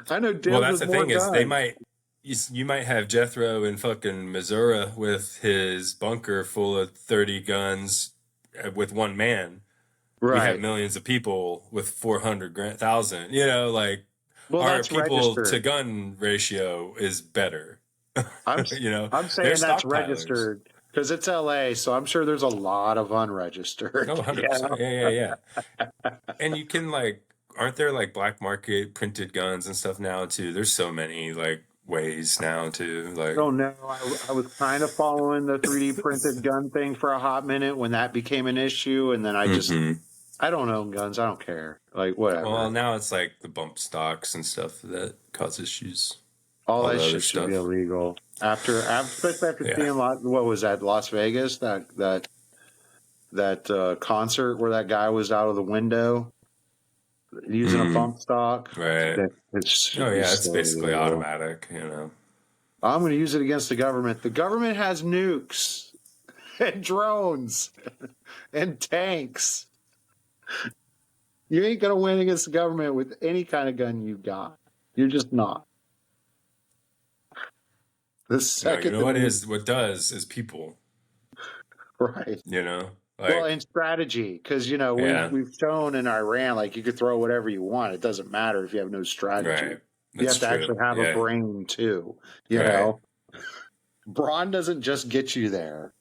S4: I know
S3: Well,
S4: Dems
S3: that's
S4: with
S3: the
S4: more
S3: thing is they
S4: guns.
S3: might you might have Jethro in fucking Missouri with his bunker full of 30 guns with one man. We have
S4: Right.
S3: millions of people with 400,000. Like
S4: Well,
S3: our
S4: that's
S3: people to
S4: registered.
S3: gun ratio is better.
S4: I'm
S3: They're
S4: saying that's
S3: stockpilers.
S4: registered because it's LA, so I'm sure there's a lot of
S3: Oh,
S4: unregistered. Yeah.
S3: 100%. Yeah, yeah, yeah. And you can aren't there like black market printed guns and stuff now too? There's so many like ways now too.
S4: I don't know. I was kind of following the 3D printed gun thing for a hot minute when that became an issue, and then
S3: Hmm.
S4: I don't own guns. I don't care. Like
S3: Well,
S4: whatever.
S3: now it's like the bump stocks and stuff that cause issues.
S4: All
S3: All
S4: that
S3: the other
S4: shit should be
S3: stuff.
S4: illegal. Especially after
S3: Yeah.
S4: seeing what was that, Las Vegas, that concert where that guy was out of the window using a
S3: Mm,
S4: bump stock.
S3: right.
S4: That it
S3: Oh,
S4: should be
S3: yeah. It's
S4: so
S3: basically
S4: illegal.
S3: automatic.
S4: I'm going to use it against the government. The government has nukes and drones and tanks. You ain't going to win against the government with any kind of gun you got. You're just not. The
S3: No, you
S4: second
S3: know
S4: the
S3: what
S4: nuke,
S3: is people,
S4: right?
S3: you know?
S4: Well,
S3: Like,
S4: in strategy, because
S3: yeah,
S4: we've shown in Iran, like you could throw whatever you want. It doesn't matter if you have no strategy.
S3: right.
S4: You
S3: That's
S4: have to
S3: true.
S4: actually have a
S3: Yeah,
S4: brain too. You
S3: right,
S4: know, brawn doesn't just get you there.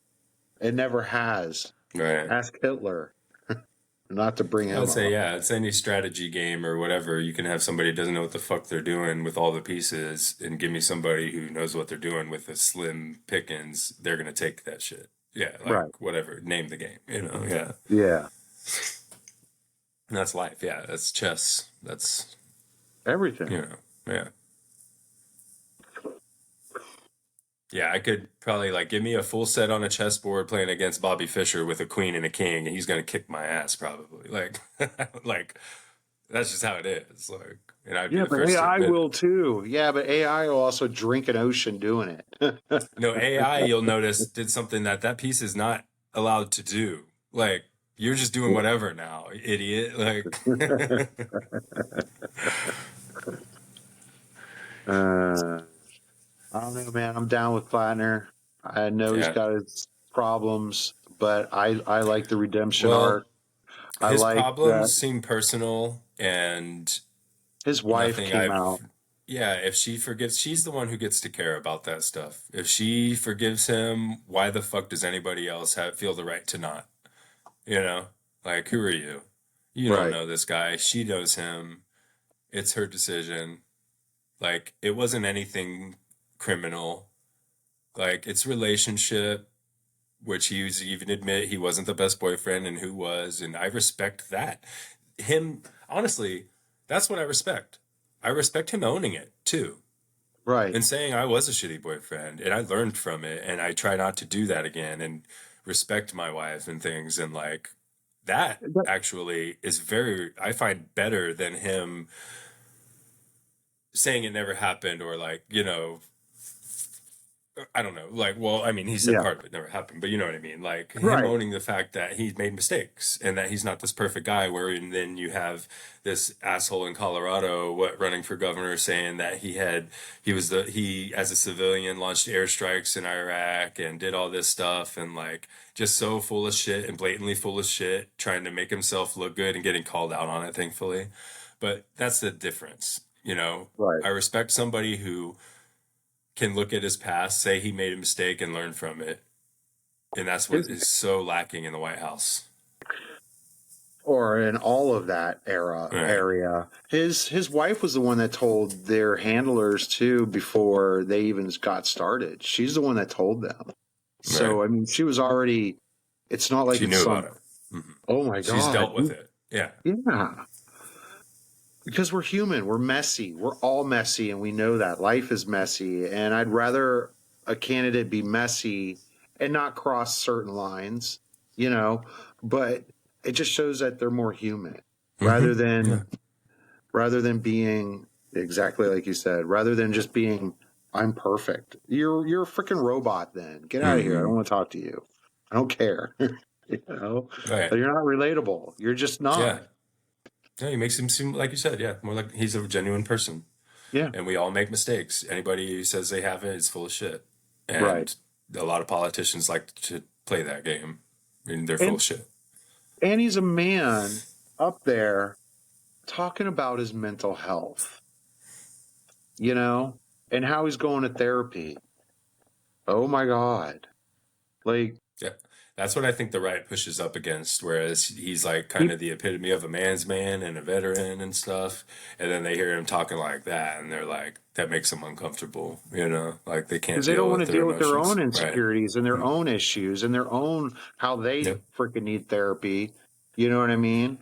S4: It never has.
S3: right.
S4: Ask Hitler. Not to bring
S3: I
S4: him
S3: would say,
S4: up.
S3: yeah, it's any strategy game or whatever. You can have somebody who doesn't know what the fuck they're doing with all the pieces and give me somebody who knows what they're doing with a slim pickings. They're going to take that shit. Yeah, like
S4: Right.
S3: whatever. Name the game. Yeah.
S4: Yeah.
S3: And that's life. Yeah, that's chess. That's,
S4: Everything.
S3: yeah. Yeah, I could probably give me a full set on a chessboard playing against Bobby Fischer with a queen and a king, and he's gonna kick my ass probably. Like that's just how it is. And I'd be
S4: Yeah,
S3: the
S4: but
S3: first to
S4: AI
S3: admit it.
S4: will too. Yeah, but AI will also drink an ocean doing it.
S3: No, AI, you'll notice, did something that piece is not allowed to do. Like you're just doing whatever now, idiot.
S4: I don't know, man. I'm down with Platner. I know he's
S3: Yeah.
S4: got his problems, but I like the redemption
S3: Well,
S4: arc. I
S3: his
S4: like
S3: problems
S4: that
S3: seem personal and
S4: his wife
S3: nothing
S4: came
S3: I've.
S4: out.
S3: Yeah, if she forgives, she's the one who gets to care about that stuff. If she forgives him, why the fuck does anybody else feel the right to not? You know, like who are you? You don't
S4: Right.
S3: know this guy. She knows him. It's her decision. Like it wasn't anything criminal. Like it's relationship, which he was even admit he wasn't the best boyfriend and who was, and I respect that. Him, honestly, that's what I respect. I respect him owning it too
S4: Right.
S3: and saying I was a shitty boyfriend and I learned from it and I try not to do that again and respect my wife and things and like that
S4: But
S3: actually is very I find better than him saying it never happened or like, I don't know. Like, well, I mean, he said
S4: yeah.
S3: part of it never happened, but you know what I mean? Like him
S4: Right.
S3: owning the fact that he's made mistakes and that he's not this perfect guy where and then you have this asshole in Colorado running for governor saying that he as a civilian launched airstrikes in Iraq and did all this stuff and like just so full of shit and blatantly full of shit trying to make himself look good and getting called out on it, thankfully. But that's the difference, you know?
S4: Right.
S3: I respect somebody who can look at his past, say he made a mistake, and learn from it. And that's what
S4: His,
S3: is so lacking in the White House.
S4: or in all of that
S3: Right.
S4: area. His wife was the one that told their handlers too before they even got started. She's the one that told them.
S3: Right.
S4: So I mean, she was already. It's not like
S3: She
S4: it's
S3: knew about
S4: some.
S3: it. Mhm.
S4: Oh my
S3: She's
S4: God!
S3: dealt with it. Yeah.
S4: Yeah, because we're human. We're messy. We're all messy, and we know that life is messy. And I'd rather a candidate be messy and not cross certain lines, you know. But it just shows that they're more human rather
S3: Yeah.
S4: than rather than being exactly like you said, rather than just being I'm perfect. You're a freaking robot then. Get out of here. I don't
S3: Hmm.
S4: want to talk to you. I don't care. you know?
S3: Right.
S4: You're not relatable. You're just
S3: Yeah.
S4: not.
S3: Yeah. He makes him seem like you said. Yeah. More like he's a genuine person.
S4: Yeah.
S3: And we all make mistakes. Anybody who says they haven't is full of shit.
S4: Right.
S3: And a lot of politicians like to play that game. And they're full
S4: And
S3: of shit.
S4: and he's a man up there talking about his mental health, you know, and how he's going to therapy. Oh my God. Like
S3: Yeah. That's what I think the right pushes up against, whereas he's like kind
S4: he
S3: of the epitome of a man's man and a veteran and stuff. And then they hear him talking like that and they're like, that makes them uncomfortable, like they can't
S4: because they don't
S3: deal
S4: want
S3: with
S4: to
S3: their
S4: deal with their
S3: emotions.
S4: own
S3: Right.
S4: insecurities and their
S3: Mm.
S4: own issues and their own how they
S3: Yep.
S4: freaking need therapy. You know what I mean?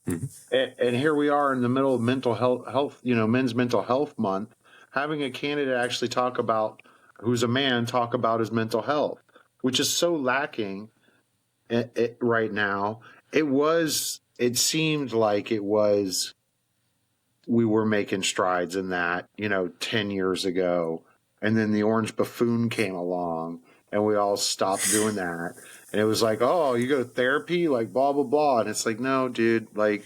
S3: Mhm.
S4: And here we are in the middle of mental health, men's mental health month, having a candidate actually talk about who's a man talk about his mental health, which is so lacking right now. It seemed like we were making strides in that, 10 years ago. And then the orange buffoon came along and we all stopped doing that. And it was like, oh, you go to therapy, like blah, blah, blah. And it's like, no, dude, like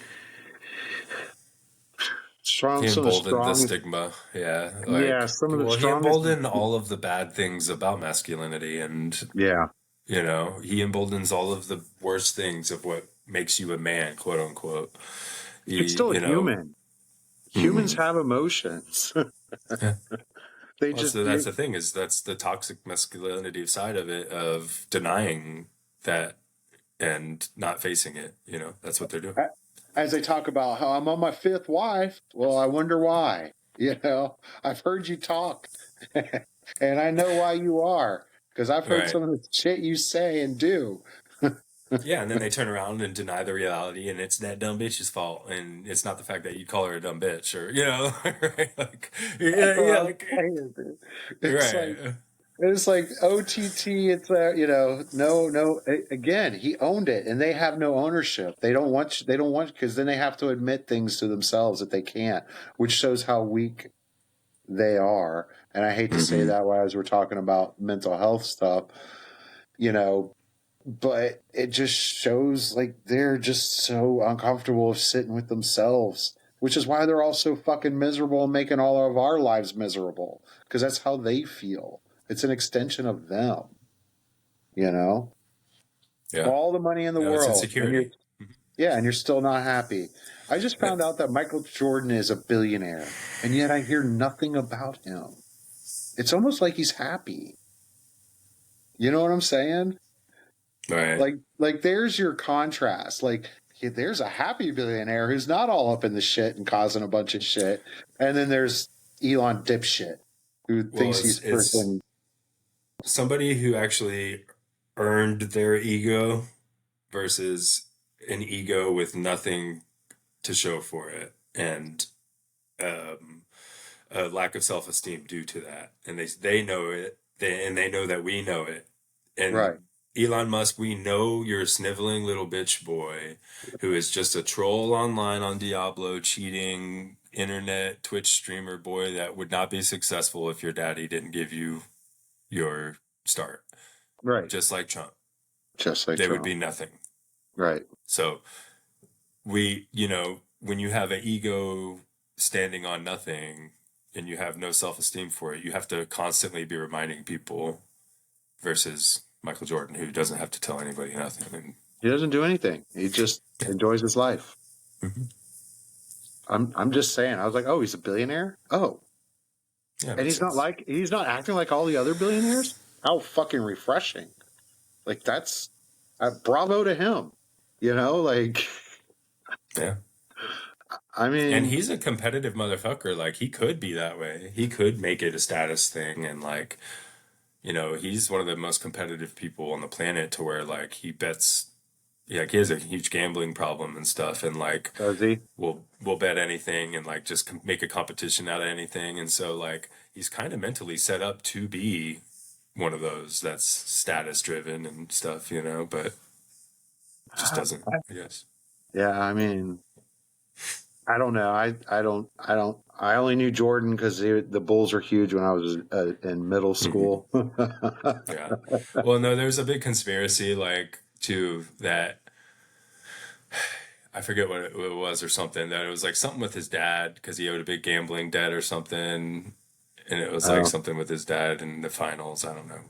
S3: He
S4: some of the
S3: emboldened the
S4: strongest,
S3: stigma. Yeah.
S4: yeah,
S3: Like,
S4: some of the
S3: well, he
S4: strongest,
S3: emboldened all of the bad things about masculinity and,
S4: yeah.
S3: he emboldens all of the worst things of what makes you a man, quote unquote.
S4: It's
S3: He,
S4: still a human. Humans
S3: mhm.
S4: have emotions.
S3: Yeah.
S4: They
S3: Well,
S4: just,
S3: so that's the thing is that's the toxic masculinity side of it of denying that and not facing it. That's what they're doing.
S4: as they talk about how I'm on my fifth wife. Well, I wonder why. I've heard you talk, and I know why you are because I've heard
S3: Right.
S4: some of the shit you say and do.
S3: Yeah, and then they turn around and deny the reality, and it's that dumb bitch's fault, and it's not the fact that you call her a dumb bitch, or right? Like,
S4: That's
S3: yeah,
S4: what
S3: yeah,
S4: I'm
S3: like,
S4: saying, dude. It's like
S3: right,
S4: it's like OTT. It's no. Again, he owned it, and they have no ownership. They don't want. They don't want because then they have to admit things to themselves that they can't, which shows how weak they are. And I hate to say
S3: hmm
S4: that as we're talking about mental health stuff, you know, but it just shows like they're just so uncomfortable of sitting with themselves, which is why they're all so fucking miserable and making all of our lives miserable because that's how they feel. It's an extension of them, you know,
S3: yeah.
S4: all the money in the
S3: No, it's
S4: world. And you're,
S3: insecurity.
S4: Yeah, and you're still not happy. I just found out that Michael Jordan is a billionaire, and yet I hear nothing about him. It's almost like he's happy. You know what I'm saying?
S3: Right.
S4: Like there's your contrast. Like there's a happy billionaire who's not all up in the shit and causing a bunch of shit, and then there's Elon dipshit who thinks he's
S3: It's
S4: freaking
S3: somebody who actually earned their ego versus an ego with nothing to show for it, and a lack of self-esteem due to that, and they know it, and they know that we know it. And
S4: right.
S3: Elon Musk, we know you're a sniveling little bitch boy who is just a troll online on Diablo, cheating internet Twitch streamer boy that would not be successful if your daddy didn't give you your start.
S4: Right.
S3: Just like Trump.
S4: Just like
S3: They
S4: Trump.
S3: would be nothing.
S4: Right.
S3: So when you have an ego standing on nothing and you have no self-esteem for it, you have to constantly be reminding people versus Michael Jordan, who doesn't have to tell anybody nothing. And
S4: He doesn't do anything. He just enjoys his life.
S3: mm-hmm.
S4: I'm just saying. I was like, oh, he's a billionaire? Oh.
S3: Yeah,
S4: And he's not acting like all the other billionaires? How fucking refreshing. Like that's bravo to him. You know, like
S3: yeah.
S4: I mean,
S3: And he's a competitive motherfucker. Like, he could be that way. He could make it a status thing. And, like, he's one of the most competitive people on the planet to where, like, he bets. Yeah, like he has a huge gambling problem and stuff. And, like,
S4: does he?
S3: we'll bet anything and, like, just make a competition out of anything. And so, like, he's kind of mentally set up to be one of those that's status driven and stuff, but just doesn't, I guess.
S4: Yeah, I mean, I don't know. I only knew Jordan because the Bulls were huge when I was in middle school.
S3: Yeah. Well, no, there's a big conspiracy, like, too, that I forget what it was or something, that it was like something with his dad because he owed a big gambling debt or something. And it was like something with his dad in the finals. I don't know.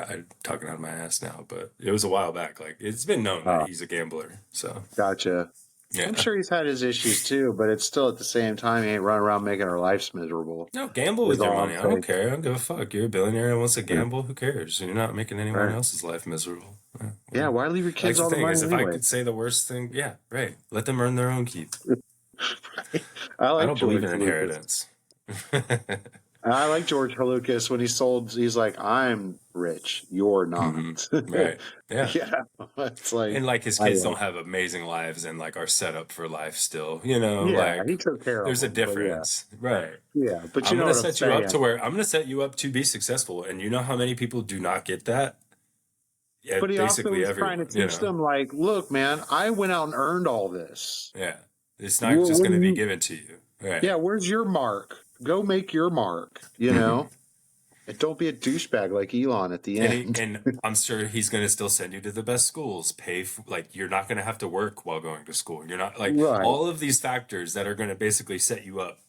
S3: I'm talking out of my ass now, but it was a while back. Like, it's been known that he's a gambler. So,
S4: Gotcha.
S3: yeah.
S4: I'm sure he's had his issues too, but it's still at the same time he ain't running around making our lives miserable.
S3: No, gamble with your money. I don't care. I don't give a fuck. You're a billionaire and wants to gamble. Who cares? You're not making anyone else's life miserable.
S4: Yeah, why leave your kids all the money
S3: is,
S4: anyway?
S3: if I could say the worst thing, yeah, right. Let them earn their own keep.
S4: I
S3: don't believe in inheritance.
S4: I like George Halukas when he's like, I'm rich, you're not.
S3: Mm-hmm. Right. Yeah.
S4: Yeah. It's like,
S3: and like his kids don't have amazing lives and like are set up for life still,
S4: yeah,
S3: like
S4: he took care of
S3: there's a
S4: them,
S3: difference. Right.
S4: Yeah. But
S3: I'm gonna set you up to where I'm gonna set you up to be successful. And you know how many people do not get that? Yeah,
S4: but he also was
S3: everyone,
S4: trying to teach them, like, look, man, I went out and earned all this.
S3: Yeah. It's not just going to be given to you. Right.
S4: Yeah, where's your mark? Go make your mark, and don't be a douchebag like Elon at the end.
S3: And I'm sure he's going to still send you to the best schools, pay for, like, you're not going to have to work while going to school. You're not, like, all of these factors that are going to basically set you up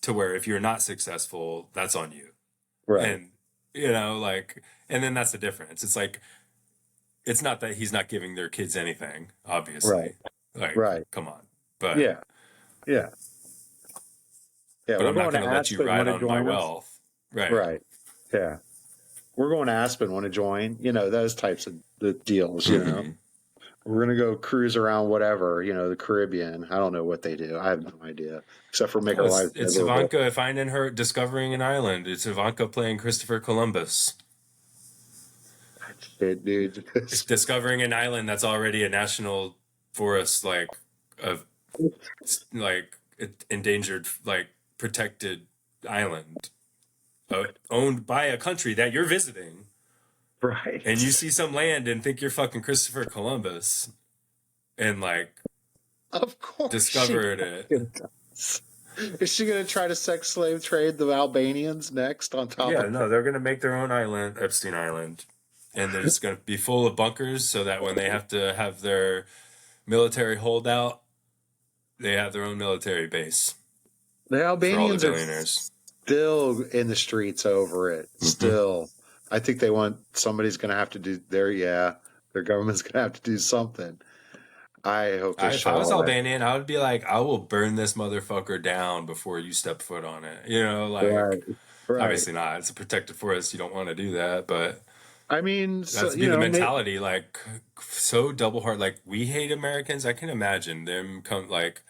S3: to where if you're not successful, that's on you.
S4: Right.
S3: And, like, and then that's the difference. It's like, it's not that he's not giving their kids anything, obviously.
S4: Right.
S3: Like, come on. But
S4: yeah.
S3: But I'm not going to let you ride on my wealth. Right.
S4: Right. Yeah. We're going to Aspen. Want to join? Those types of the deals.
S3: Mm-hmm.
S4: We're going to go cruise around whatever. The Caribbean. I don't know what they do. I have no idea, except for make our lives.
S3: It's Ivanka finding her, discovering an island. It's Ivanka playing Christopher Columbus.
S4: Shit, dude.
S3: It's discovering an island that's already a national forest, like endangered, like protected island, owned by a country that you're visiting.
S4: Right.
S3: And you see some land and think you're fucking Christopher Columbus, and like,
S4: of course,
S3: discovered it.
S4: Is she going to try to sex slave trade the Albanians next on top?
S3: Yeah, no, they're going to make their own island, Epstein Island. And they're just going to be full of bunkers so that when they have to have their military holdout, they have their own military base.
S4: The Albanians
S3: for all the billionaires.
S4: Are still in the streets over it. Mm-hmm. Still. I think somebody's going to have to do their government's going to have to do something. I hope they
S3: If I
S4: show
S3: was
S4: all that.
S3: Albanian, I would be like, I will burn this motherfucker down before you step foot on it. You know,
S4: Right.
S3: like,
S4: Right.
S3: obviously not. It's a protected forest. You don't want to do that, but
S4: I mean, so
S3: that's be the
S4: you know,
S3: mentality. Like, so double hard. Like, we hate Americans. I can imagine them come. Like,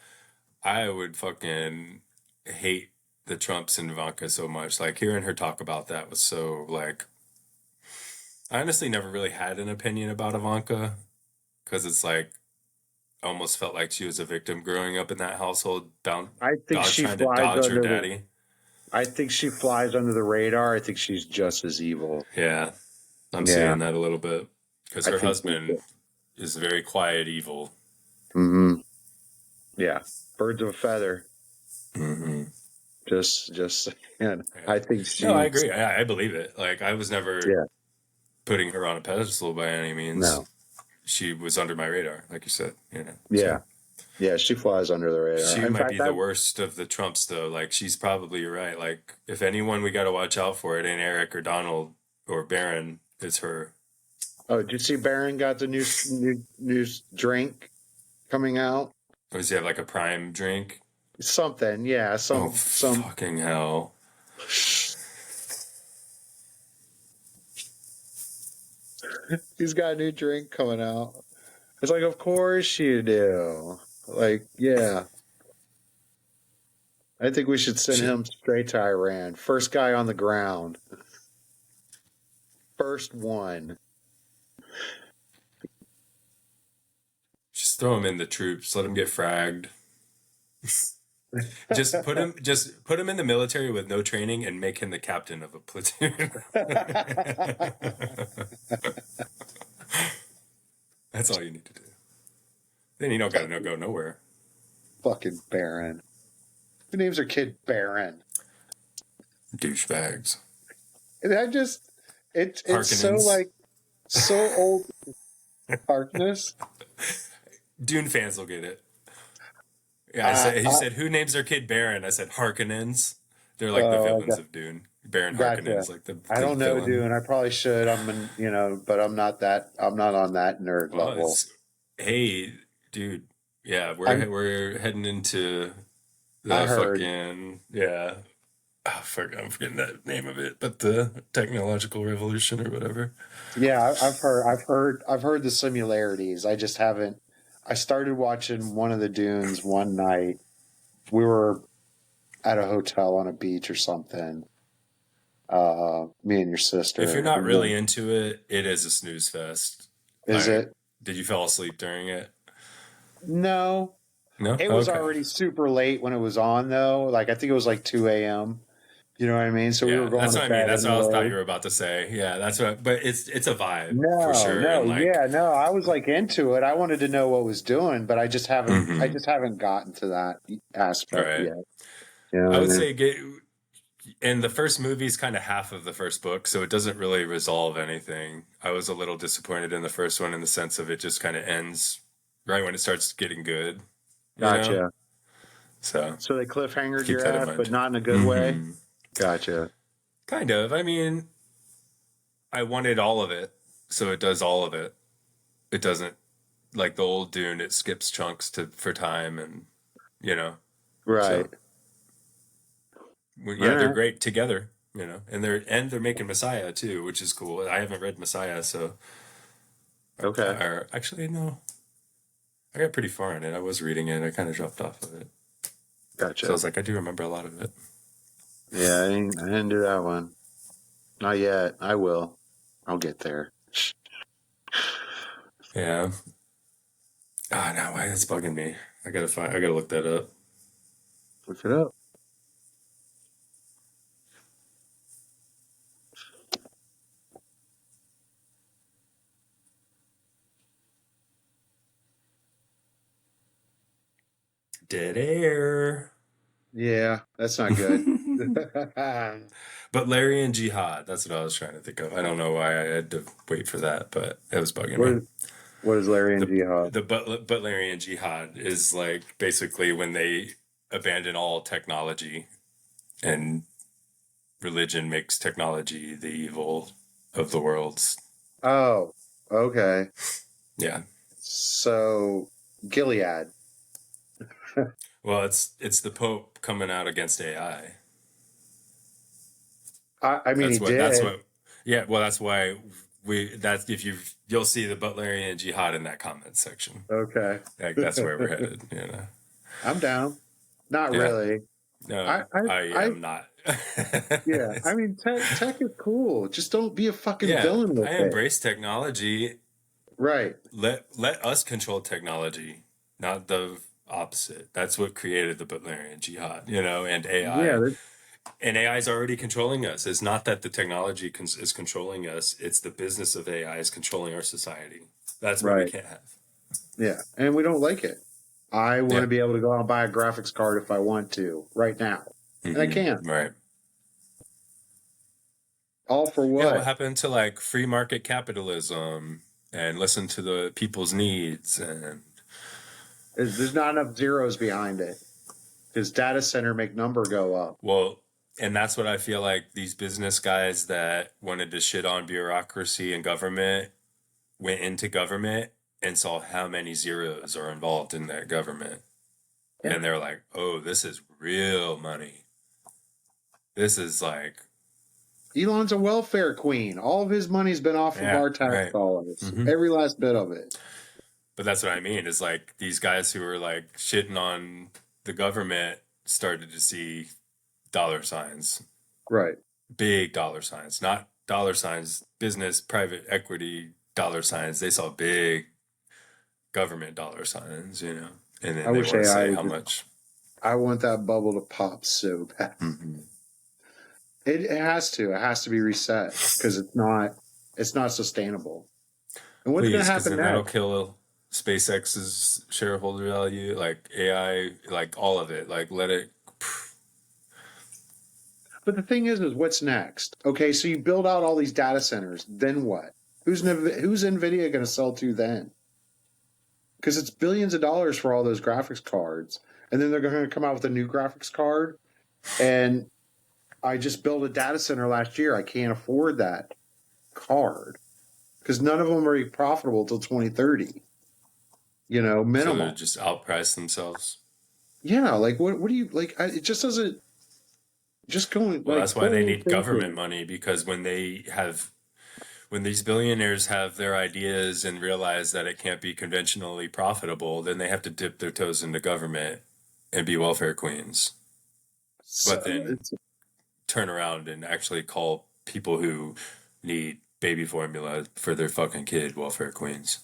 S3: I would fucking hate the Trumps and Ivanka so much. Like, hearing her talk about that was so like. I honestly never really had an opinion about Ivanka because it's like almost felt like she was a victim growing up in that household, bound
S4: I think she
S3: trying to
S4: flies
S3: dodge her
S4: under the.
S3: daddy.
S4: I think she flies under the radar. I think she's just as evil.
S3: Yeah, I'm
S4: Yeah,
S3: seeing that a little bit because
S4: I
S3: her
S4: think.
S3: husband is very quiet evil.
S4: Mm-hmm. Yeah, birds of a feather.
S3: Mm-hmm.
S4: Just, and
S3: Yeah.
S4: I think
S3: No, I
S4: she's.
S3: agree. I believe it. Like I was never
S4: Yeah.
S3: putting her on a pedestal by any means.
S4: No.
S3: She was under my radar, like you said. You know.
S4: Yeah.
S3: So.
S4: Yeah, she flies under the radar.
S3: She
S4: In
S3: might
S4: fact,
S3: be the worst of the Trumps, though. Like, she's probably right. Like, if anyone we got to watch out for, it ain't Eric or Donald or Barron. It's her.
S4: Oh, did you see Barron got the new drink coming out?
S3: Or does he have like a prime drink?
S4: Something, yeah. Some
S3: Fucking hell.
S4: He's got a new drink coming out. It's like, of course you do. Like, yeah. I think we should send him straight to Iran. First guy on the ground. First one.
S3: Just throw him in the troops. Let him get fragged. just put him in the military with no training and make him the captain of a platoon. That's all you need to do. Then you don't got to go nowhere.
S4: Fucking Barron. Who names their kid Barron?
S3: Douchebags.
S4: And I just, it's so like, so old. Harkness.
S3: Dune fans will get it. Yeah, he said, who names their kid Baron? I said, Harkonnens. They're like the villains of Dune. Baron Harkonnens, like the
S4: I don't know,
S3: villain.
S4: Dune. I probably should. But I'm not on that nerd level.
S3: Hey, dude. Yeah, we're heading into the fucking, yeah. Oh, fuck, I'm forgetting that name of it, but the technological revolution or whatever.
S4: Yeah, I've heard the similarities. I just haven't. I started watching one of the Dunes one night. We were at a hotel on a beach or something. Me and your sister.
S3: If you're not really into it, it is a snooze fest.
S4: Is it?
S3: Did you fall asleep during it?
S4: No.
S3: No?
S4: It was already super late when it was on, though. Like, I think it was like 2 a.m. You know what I mean? So we were going
S3: that's
S4: to
S3: what
S4: bed.
S3: I mean. That's what I thought you were about to say. Yeah, that's what. But it's a vibe for sure.
S4: No. I was like into it. I wanted to know what was doing, but I just haven't. I just haven't gotten to that aspect yet. You know
S3: I would say and the first movie is kind of half of the first book, so it doesn't really resolve anything. I was a little disappointed in the first one in the sense of it just kind of ends right when it starts getting good.
S4: Gotcha.
S3: You know? So
S4: they cliffhangered your ass, but not in a good way. Gotcha.
S3: Kind of. I mean, I wanted all of it, so it does all of it. It doesn't like the old Dune. It skips chunks for time, and
S4: right.
S3: So, they're great together. And they're making Messiah too, which is cool. I haven't read Messiah, so
S4: okay.
S3: Actually, no. I got pretty far in it. I was reading it. I kind of dropped off of it.
S4: Gotcha.
S3: So I was like, I do remember a lot of it.
S4: Yeah, I didn't do that one. Not yet. I will. I'll get there.
S3: Yeah. No, why it's bugging me. I gotta look that up.
S4: Look it up.
S3: Dead air.
S4: Yeah, that's not good.
S3: But Larry and Jihad, that's what I was trying to think of. I don't know why I had to wait for that, but it was bugging me.
S4: What is Larry and Jihad?
S3: But Larry and Jihad is like basically when they abandon all technology and religion makes technology the evil of the worlds.
S4: Oh, okay.
S3: Yeah.
S4: So Gilead.
S3: Well, it's the Pope coming out against AI.
S4: I mean, he
S3: That's
S4: did.
S3: what yeah, well that's why that's if you'll see the Butlerian jihad in that comment section.
S4: Okay.
S3: Like that's where we're headed, you know.
S4: I'm down. Not
S3: Yeah.
S4: really.
S3: No,
S4: I, I,
S3: I
S4: I,
S3: am not.
S4: yeah. I mean, tech is cool. Just don't be a fucking
S3: Yeah,
S4: villain with
S3: I
S4: it.
S3: embrace technology.
S4: Right.
S3: Let us control technology, not the opposite. That's what created the Butlerian jihad, you know, and
S4: Yeah.
S3: AI. And AI is already controlling us. It's not that the technology is controlling us. It's the business of AI is controlling our society. That's what we
S4: Right.
S3: can't have.
S4: Yeah. And we don't like it. I want
S3: Yeah.
S4: to be able to go out and buy a graphics card if I want to right now. And I can't.
S3: Right.
S4: All for
S3: Yeah, what
S4: what?
S3: happened to like free market capitalism and listen to the people's needs and
S4: There's not enough zeros behind it. Does data center make number go up?
S3: well, and that's what I feel like these business guys that wanted to shit on bureaucracy and government went into government and saw how many zeros are involved in that government.
S4: Yeah.
S3: And they're like, oh, this is real money. This is like,
S4: Elon's a welfare queen. All of his money's been off of
S3: yeah,
S4: our tax
S3: right.
S4: dollars. Every last bit of it.
S3: But that's what I mean is like these guys who were like shitting on the government started to see dollar signs,
S4: Right.
S3: big dollar signs, not dollar signs, business, private equity dollar signs. They saw big government dollar signs, you know, and then
S4: I
S3: they
S4: wish
S3: want to
S4: AI
S3: say
S4: would
S3: how
S4: just,
S3: much.
S4: I want that bubble to pop so bad. It has to. It has to be reset because it's not sustainable. And what's going
S3: Please,
S4: to
S3: because
S4: happen
S3: then that'll
S4: next?
S3: kill SpaceX's shareholder value, like AI, like all of it. Like let it.
S4: But the thing is what's next? Okay, so you build out all these data centers. Then what? Who's NVIDIA going to sell to then? Because it's billions of dollars for all those graphics cards. And then they're going to come out with a new graphics card. And I just built a data center last year. I can't afford that card because none of them are profitable until 2030. You know,
S3: So they're
S4: minimum.
S3: just outpriced themselves.
S4: Yeah, like what do you like? It just doesn't. Just going
S3: Well,
S4: like
S3: that's why they
S4: forward
S3: need government
S4: thinking.
S3: money because when these billionaires have their ideas and realize that it can't be conventionally profitable, then they have to dip their toes into government and be welfare queens.
S4: So,
S3: But then turn around and actually call people who need baby formula for their fucking kid welfare queens.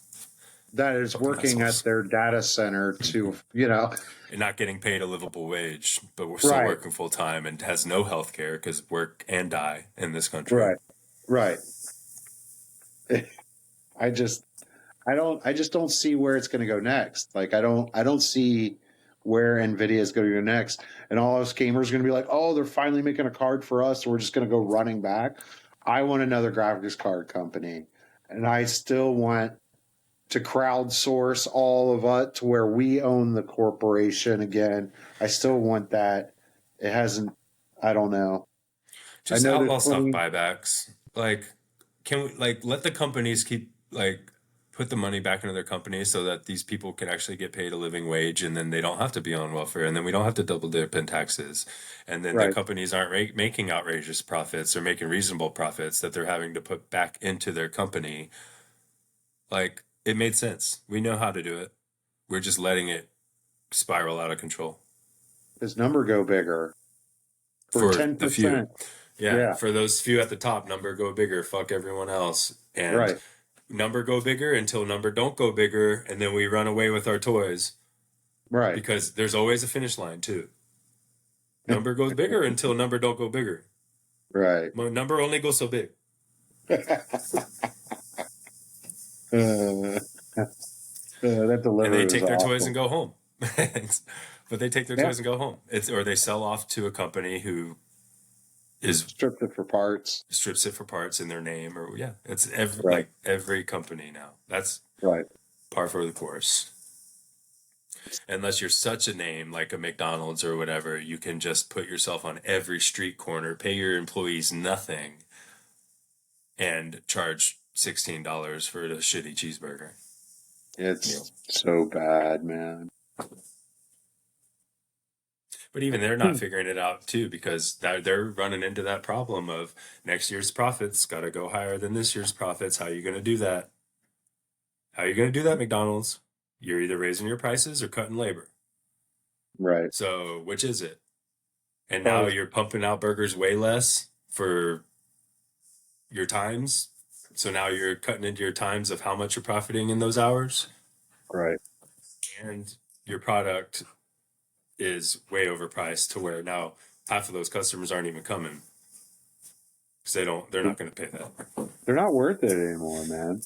S4: that is
S3: Fucking
S4: working
S3: assholes.
S4: at their data center to, you know,
S3: And not getting paid a livable wage, but we're still
S4: right,
S3: working full time and has no health care because work and die in this country.
S4: right. I just, I just don't see where it's going to go next. Like, I don't see where Nvidia is going to go next. And all those gamers are going to be like, oh, they're finally making a card for us. So we're just going to go running back. I want another graphics card company, and I still want to crowdsource all of it to where we own the corporation again. I still want that. It hasn't. I don't know. I
S3: Just
S4: know there's
S3: outlaw stock
S4: plenty.
S3: buybacks. Like, can we like let the companies keep like put the money back into their companies so that these people can actually get paid a living wage and then they don't have to be on welfare and then we don't have to double dip in taxes and then the
S4: Right.
S3: companies aren't making outrageous profits or making reasonable profits that they're having to put back into their company. Like it made sense. We know how to do it. We're just letting it spiral out of control
S4: His number go bigger for
S3: for the few.
S4: 10%.
S3: Yeah,
S4: Yeah.
S3: for those few at the top, number go bigger, fuck everyone else. And
S4: Right.
S3: number go bigger until number don't go bigger, and then we run away with our toys
S4: Right.
S3: because there's always a finish line too. Number goes bigger until number don't go bigger.
S4: Right.
S3: My number only goes so big.
S4: That delivery
S3: And they
S4: was
S3: take their toys and
S4: awesome.
S3: go home. But they take their
S4: Yeah.
S3: toys and go home. Or they sell off to a company who is
S4: Stripped it for parts.
S3: strips it for parts in their name, or yeah, it's
S4: Right.
S3: every company now. That's
S4: Right.
S3: par for the course. Unless you're such a name like a McDonald's or whatever, you can just put yourself on every street corner, pay your employees nothing, and charge $16 for a shitty cheeseburger.
S4: It's so bad, man.
S3: But even they're not figuring it out too, because they're running into that problem of next year's profits got to go higher than this year's profits. How are you going to do that? How are you going to do that, McDonald's? You're either raising your prices or cutting labor.
S4: Right.
S3: So which is it? And now you're pumping out burgers way less for your times. So now you're cutting into your times of how much you're profiting in those hours.
S4: Right.
S3: And your product is way overpriced to where now half of those customers aren't even coming because they're not going to pay that.
S4: They're not worth it anymore, man.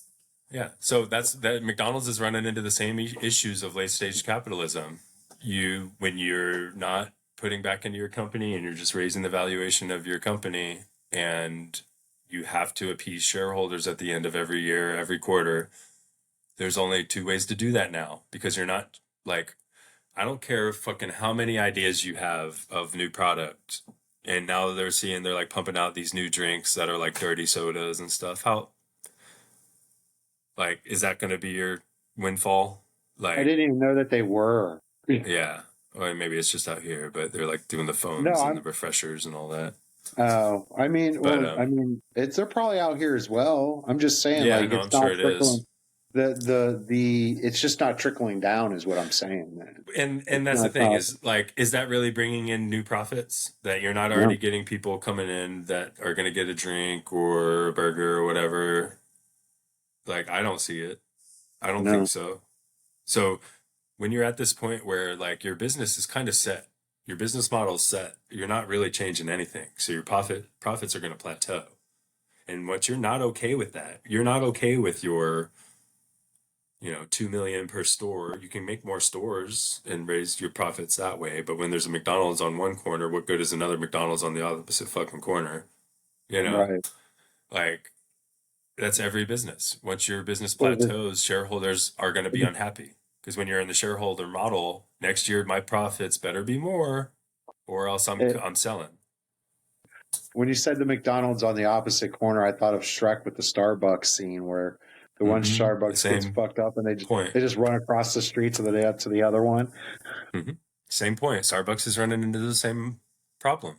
S3: Yeah. So that McDonald's is running into the same issues of late stage capitalism. When you're not putting back into your company and you're just raising the valuation of your company, and you have to appease shareholders at the end of every year, every quarter, there's only two ways to do that now, because you're not like, I don't care fucking how many ideas you have of new product. And now they're like pumping out these new drinks that are like dirty sodas and stuff. How, like, is that going to be your windfall? Like,
S4: I didn't even know that they were.
S3: yeah. Or maybe it's just out here, but they're like doing the phones and the refreshers and all that.
S4: Oh, I mean,
S3: But,
S4: they're probably out here as well. I'm just saying,
S3: yeah,
S4: like,
S3: no,
S4: it's
S3: I'm
S4: not
S3: sure it
S4: trickling.
S3: is.
S4: It's just not trickling down, is what I'm saying, man.
S3: And that's the thing is, like, is that really bringing in new profits, that you're not already getting people coming in that are going to get a drink or a burger or whatever? Like, I don't see it. I don't think so. So when you're at this point where like your business is kind of set, your business model is set, you're not really changing anything. So your profits are going to plateau. And once you're not okay with that, you're not okay with your 2 million per store. You can make more stores and raise your profits that way. But when there's a McDonald's on one corner, what good is another McDonald's on the opposite fucking corner?
S4: Right.
S3: Like, that's every business. Once your business plateaus, shareholders are going to be unhappy, because when you're in the shareholder model, next year my profits better be more, or else I'm selling.
S4: When you said the McDonald's on the opposite corner, I thought of Shrek with the Starbucks scene where the one Starbucks gets fucked up and they just run across the streets of the day up to the other one.
S3: Same point. Starbucks is running into the same problem.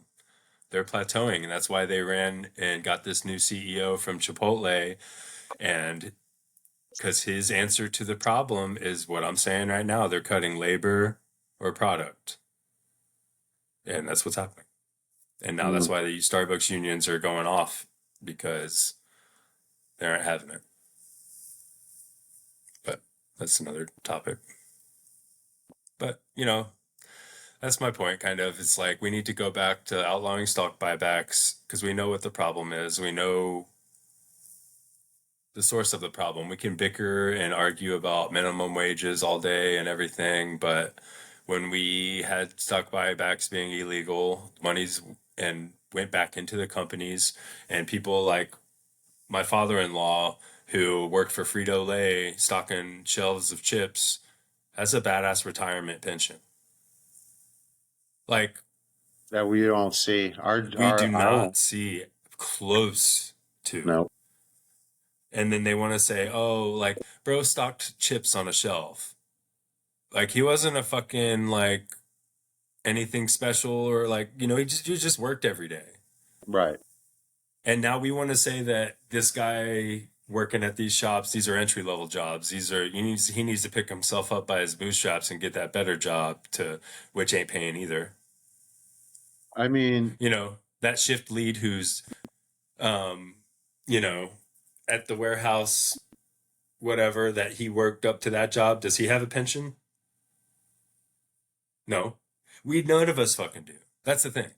S3: They're plateauing, and that's why they ran and got this new CEO from Chipotle, and because his answer to the problem is what I'm saying right now. They're cutting labor or product, and that's what's happening. And now that's why the Starbucks unions are going off, because they aren't having it. But that's another topic. But, that's my point, kind of. It's like we need to go back to outlawing stock buybacks, because we know what the problem is. We know the source of the problem. We can bicker and argue about minimum wages all day and everything, but when we had stock buybacks being illegal, monies and went back into the companies, and people like my father-in-law, who worked for Frito-Lay stocking shelves of chips, has a badass retirement pension. Like,
S4: that we don't see.
S3: We do not see close to.
S4: No.
S3: And then they want to say, oh, like, bro stocked chips on a shelf. Like, he wasn't a fucking, like, anything special, or like, he just worked every day.
S4: Right.
S3: And now we want to say that this guy working at these shops, these are entry level jobs. He needs to pick himself up by his bootstraps and get that better job, which ain't paying either.
S4: I mean,
S3: that shift lead who's, at the warehouse, whatever, that he worked up to that job, does he have a pension? No. None of us fucking do. That's the thing.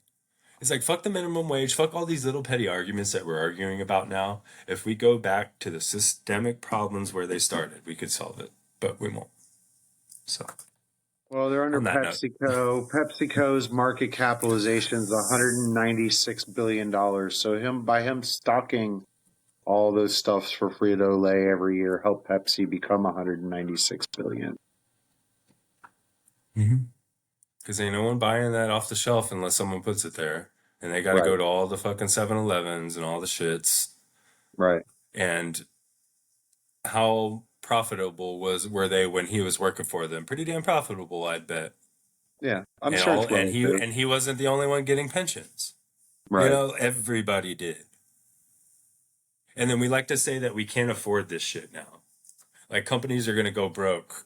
S3: It's like, fuck the minimum wage, fuck all these little petty arguments that we're arguing about now. If we go back to the systemic problems where they started, we could solve it, but we won't. So,
S4: well, they're under PepsiCo. PepsiCo's market capitalization is $196 billion. So by him stocking all those stuffs for Frito-Lay every year help Pepsi become $196 billion.
S3: Because ain't no one buying that off the shelf unless someone puts it there. And they got to go to all the fucking 7-Elevens and all the shits.
S4: Right.
S3: And how profitable were they when he was working for them? Pretty damn profitable, I'd bet.
S4: Yeah, I'm
S3: And
S4: sure
S3: all
S4: it's
S3: and
S4: relative.
S3: he wasn't the only one getting pensions. You
S4: Right.
S3: know, everybody did. And then we like to say that we can't afford this shit now. Like companies are gonna go broke.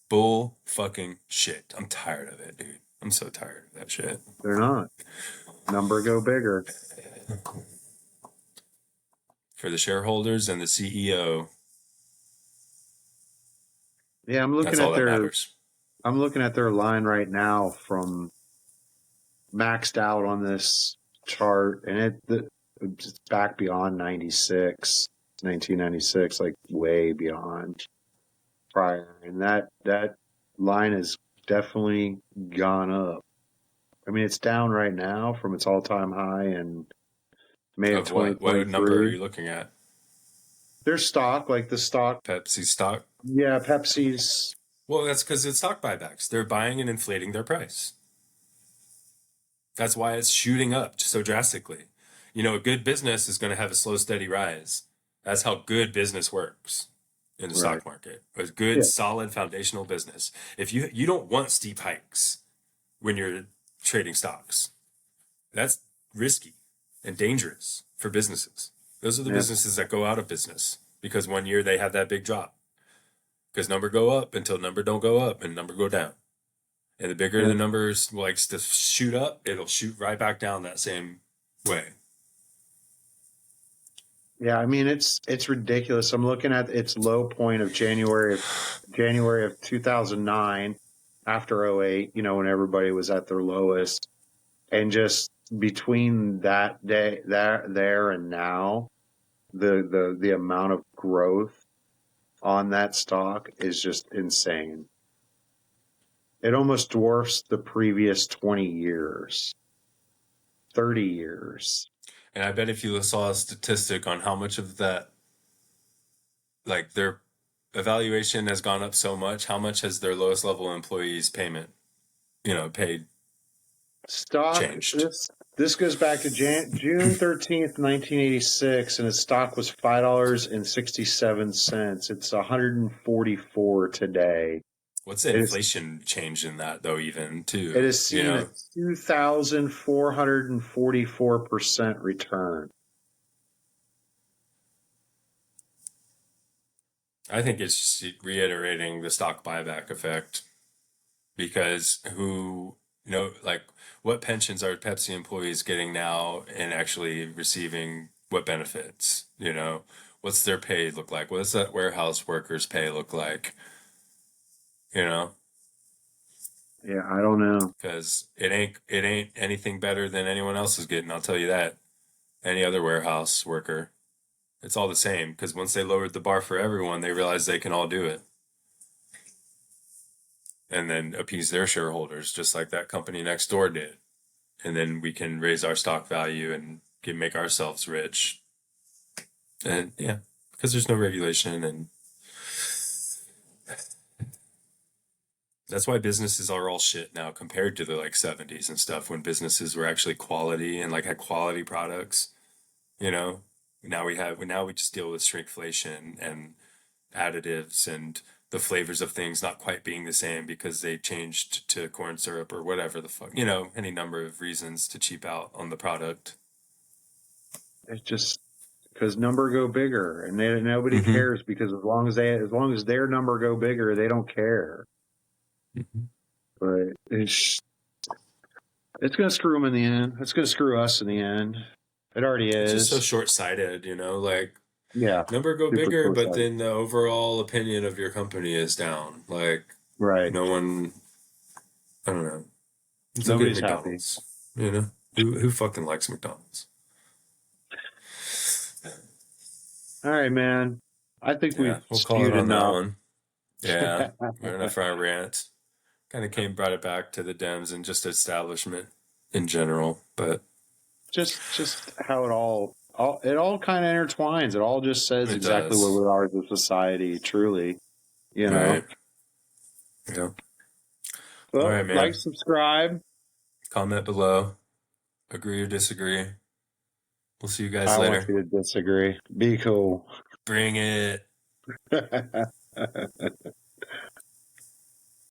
S3: Bull fucking shit. I'm tired of it, dude. I'm so tired of that shit.
S4: They're not. Number go bigger.
S3: For the shareholders and the CEO,
S4: Yeah,
S3: that's all that matters.
S4: I'm looking at their line right now from maxed out on this chart, and it's back beyond 1996, like way beyond prior, and that line has definitely gone up. I mean, it's down right now from its all-time high in May of
S3: Of what? What number are
S4: 2023.
S3: you looking at?
S4: Their stock, like the stock,
S3: Pepsi stock?
S4: yeah, Pepsi's.
S3: Well, that's because it's stock buybacks. They're buying and inflating their price. That's why it's shooting up so drastically. You know, a good business is going to have a slow, steady rise. That's how good business works in the stock market. A good,
S4: Yeah.
S3: solid, foundational business. If you don't want steep hikes when you're trading stocks, that's risky and dangerous for businesses. Those are the
S4: Yeah.
S3: businesses that go out of business because one year they have that big drop. Because number go up until number don't go up and number go down. And the bigger the numbers likes to shoot up, it'll shoot right back down that same way.
S4: Yeah, I mean it's ridiculous. I'm looking at its low point of January of 2009 after '08, you know, when everybody was at their lowest. And just between that day there and now, the amount of growth on that stock is just insane. It almost dwarfs the previous 20 years, 30 years.
S3: And I bet if you saw a statistic on how much of that, like their evaluation has gone up so much, how much has their lowest level employees payment, paid?
S4: Stock
S3: Changed.
S4: This goes back to June 13th, 1986, and its stock was $5.67. It's 144 today.
S3: What's the inflation change in that though? Even too,
S4: it has seen a 2,444% return.
S3: I think it's just reiterating the stock buyback effect because like what pensions are Pepsi employees getting now and actually receiving what benefits? What's their pay look like? What does that warehouse workers' pay look like?
S4: Yeah, I don't know.
S3: Because it ain't anything better than anyone else is getting. I'll tell you that. Any other warehouse worker, it's all the same. Because once they lowered the bar for everyone, they realized they can all do it, and then appease their shareholders, just like that company next door did. And then we can raise our stock value and make ourselves rich. And yeah, because there's no regulation, and that's why businesses are all shit now compared to the 70s and stuff when businesses were actually quality and had quality products. Now we just deal with shrinkflation and additives and the flavors of things not quite being the same because they changed to corn syrup or whatever the fuck, any number of reasons to cheap out on the product.
S4: It's just because number go bigger, and nobody cares because as long as their number go bigger, they don't care. But it's going to screw them in the end. It's going to screw us in the end. It already is.
S3: It's just so short-sighted,
S4: Yeah.
S3: Number go bigger, but then the overall opinion of your company is down.
S4: Right.
S3: No one, I don't know. It's
S4: Nobody's
S3: like McDonald's, Who fucking likes McDonald's?
S4: All right, man. I think we'll
S3: call it on that one. Yeah, we're enough for our rant. Kind of brought it back to the Dems and just establishment in general, but
S4: just how it all kind of intertwines. It all just says exactly
S3: does.
S4: what we are as a society, truly.
S3: Right. Yeah.
S4: Well,
S3: all right, man.
S4: like, subscribe,
S3: comment below, agree or disagree. We'll see you guys later.
S4: I want you to disagree. Be cool.
S3: Bring it.